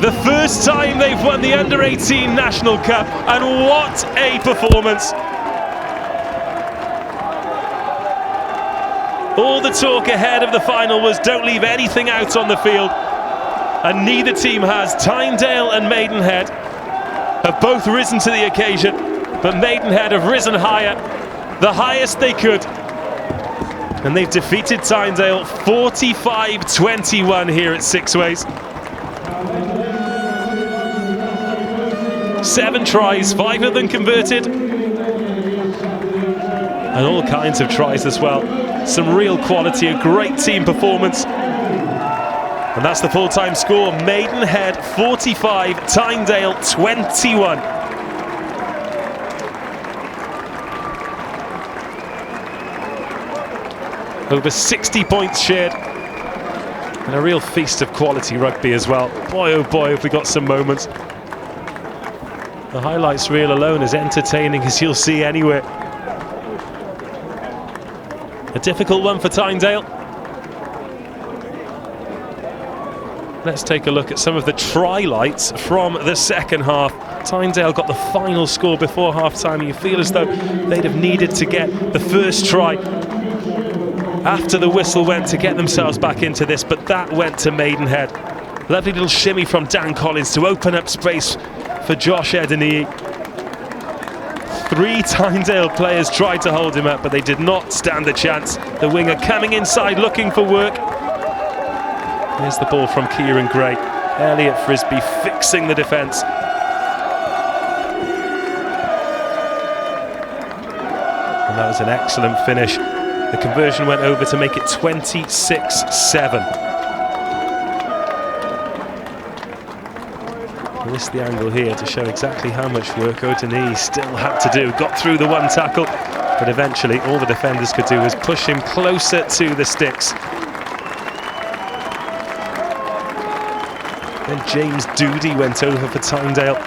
The first time they've won the Under-18 National Cup, and what a performance. All the talk ahead of the final was don't leave anything out on the field, and neither team has. Tynedale and Maidenhead have both risen to the occasion, but Maidenhead have risen higher, the highest they could, and they've defeated Tynedale 45-21 here at Sixways. 7 tries, 5 of them converted, and all kinds of tries as well. Some real quality, a great team performance. And that's the full-time score. Maidenhead 45, Tynedale 21. Over 60 points shared. And a real feast of quality rugby as well. Boy, oh boy, have we got some moments. The highlights reel alone as entertaining as you'll see anywhere. A difficult one for Tynedale. Let's take a look at some of the try lights from the second half. Tynedale got the final score before half-time. You feel as though they'd have needed to get the first try after the whistle went to get themselves back into this, but that went to Maidenhead. Lovely little shimmy from Dan Collins to open up space for Josh Edeni. 3 Tynedale players tried to hold him up, but they did not stand a chance. The winger coming inside looking for work. Here's the ball from Kieran Gray. Elliot Frisbee fixing the defence. And that was an excellent finish. The conversion went over to make it 26-7. This is the angle here to show exactly how much work O'Donnell still had to do. Got through the one tackle, but eventually all the defenders could do was push him closer to the sticks. Then James Doody went over for Tynedale.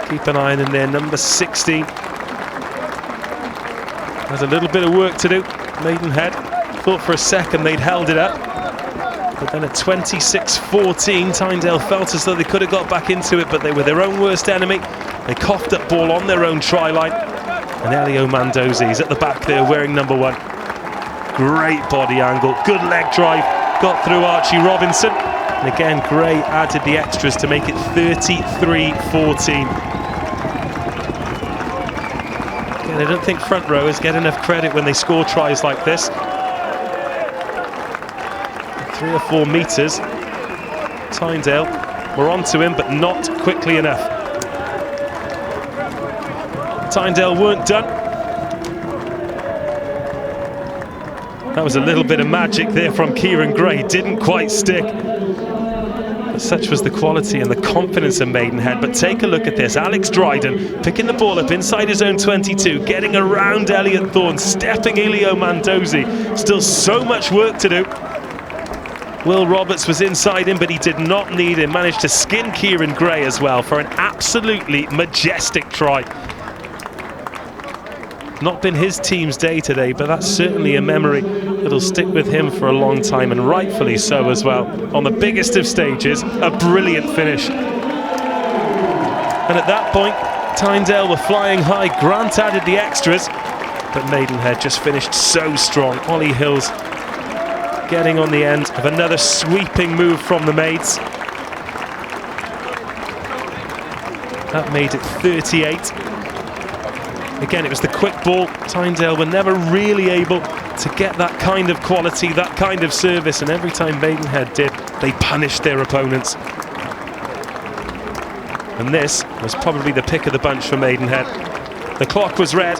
Keep an eye on him there, number 16. Has a little bit of work to do. Maidenhead thought for a second they'd held it up. But then at 26-14, Tynedale felt as though they could have got back into it, but they were their own worst enemy. They coughed up ball on their own try line. And Elio Mandozi is at the back there wearing number 1. Great body angle, good leg drive. Got through Archie Robinson. And again, Gray added the extras to make it 33-14. Again, I don't think front rowers get enough credit when they score tries like this. 3 or 4 metres. Tynedale were onto him, but not quickly enough. Tynedale weren't done. That was a little bit of magic there from Kieran Gray. Didn't quite stick. But such was the quality and the confidence of Maidenhead. But take a look at this. Alex Dryden picking the ball up inside his own 22, getting around Elliot Thorne, stepping Elio Mandozi. Still so much work to do. Will Roberts was inside him, but he did not need him. Managed to skin Kieran Gray as well for an absolutely majestic try. Not been his team's day today, but that's certainly a memory that'll stick with him for a long time, and rightfully so as well. On the biggest of stages, a brilliant finish. And at that point, Tynedale were flying high. Grant added the extras, but Maidenhead just finished so strong. Ollie Hills getting on the end of another sweeping move from the Maids. That made it 38. Again, it was the quick ball. Tynedale were never really able to get that kind of quality, that kind of service, and every time Maidenhead did, they punished their opponents. And this was probably the pick of the bunch for Maidenhead. The clock was red.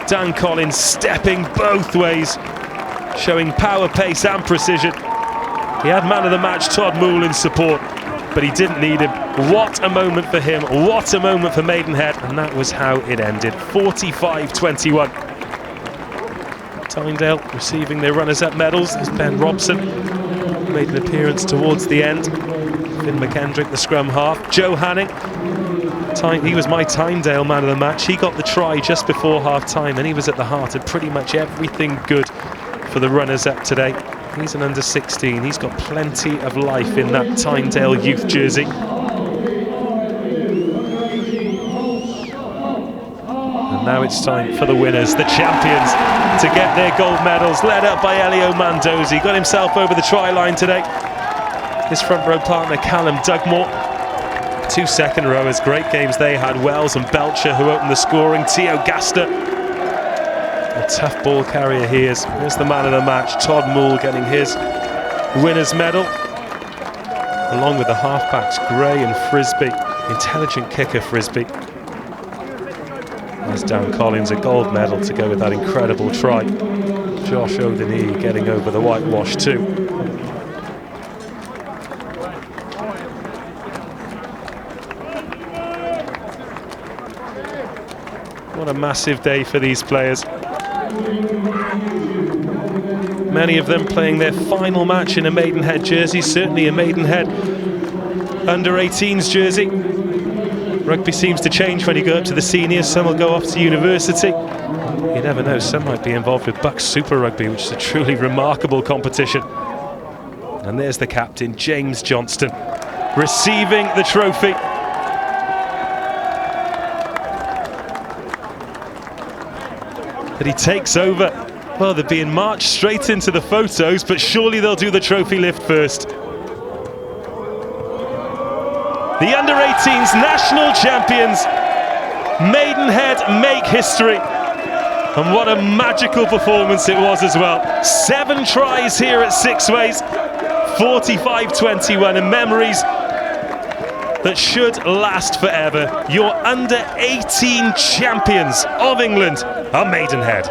Dan Collins stepping both ways, showing power, pace and precision. He had man of the match Todd Moole in support, but he didn't need him. What a moment for him, what a moment for Maidenhead, and that was how it ended, 45-21. Tynedale receiving their runners-up medals as Ben Robson made an appearance towards the end. Finn McKendrick, the scrum half. Joe Hanning, he was my Tynedale man of the match. He got the try just before half-time, and he was at the heart of pretty much everything good for the runners-up today. He's an under-16. He's got plenty of life in that Tynedale youth jersey. And now it's time for the winners, the champions, to get their gold medals. Led up by Elio Mandozi. Got himself over the try line today. His front row partner, Callum Dugmore. 2 second rowers. Great games they had. Wells and Belcher, who opened the scoring. Theo Gaster. A tough ball carrier he is. Here's the man of the match, Todd Moole, getting his winner's medal, along with the halfbacks Gray and Frisbee. Intelligent kicker Frisbee. There's Dan Collins, a gold medal to go with that incredible try. Josh O'Donnell getting over the whitewash too. What a massive day for these players. Many of them playing their final match in a Maidenhead jersey, certainly a Maidenhead under-18s jersey. Rugby seems to change when you go up to the seniors. Some will go off to university. You never know, some might be involved with Bucks Super Rugby, which is a truly remarkable competition. And there's the captain, James Johnston, receiving the trophy. But he takes over. Well, they're being marched straight into the photos, but surely they'll do the trophy lift first. The under-18s national champions, Maidenhead, make history. And what a magical performance it was as well. 7 tries here at Sixways, 45-21, and memories that should last forever. Your under-18 champions of England are Maidenhead.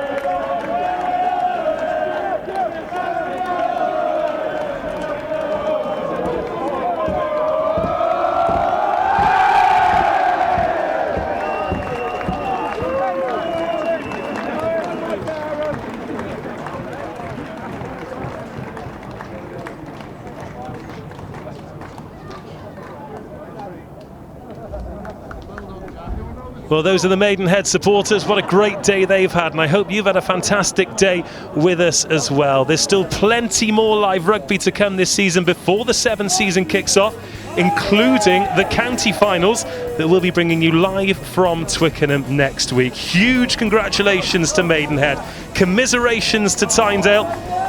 Well, those are the Maidenhead supporters. What a great day they've had, and I hope you've had a fantastic day with us as well. There's still plenty more live rugby to come this season before the 7th season kicks off, including the county finals that we'll be bringing you live from Twickenham next week. Huge congratulations to Maidenhead, commiserations to Tynedale,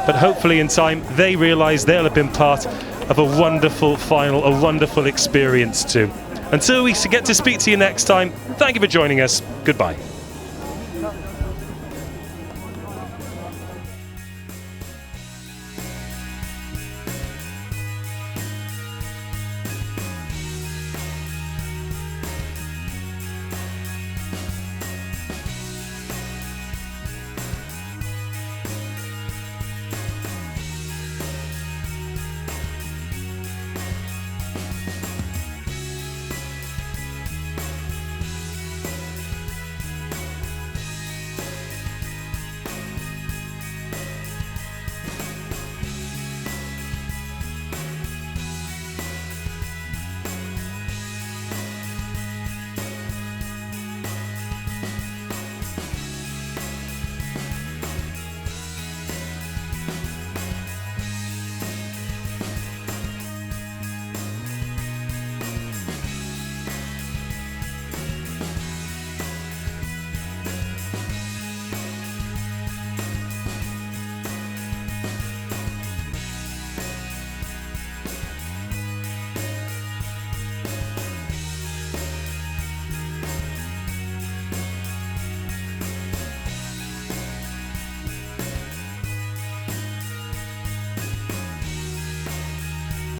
but hopefully in time they realise they'll have been part of a wonderful final, a wonderful experience too. Until we get to speak to you next time, thank you for joining us. Goodbye.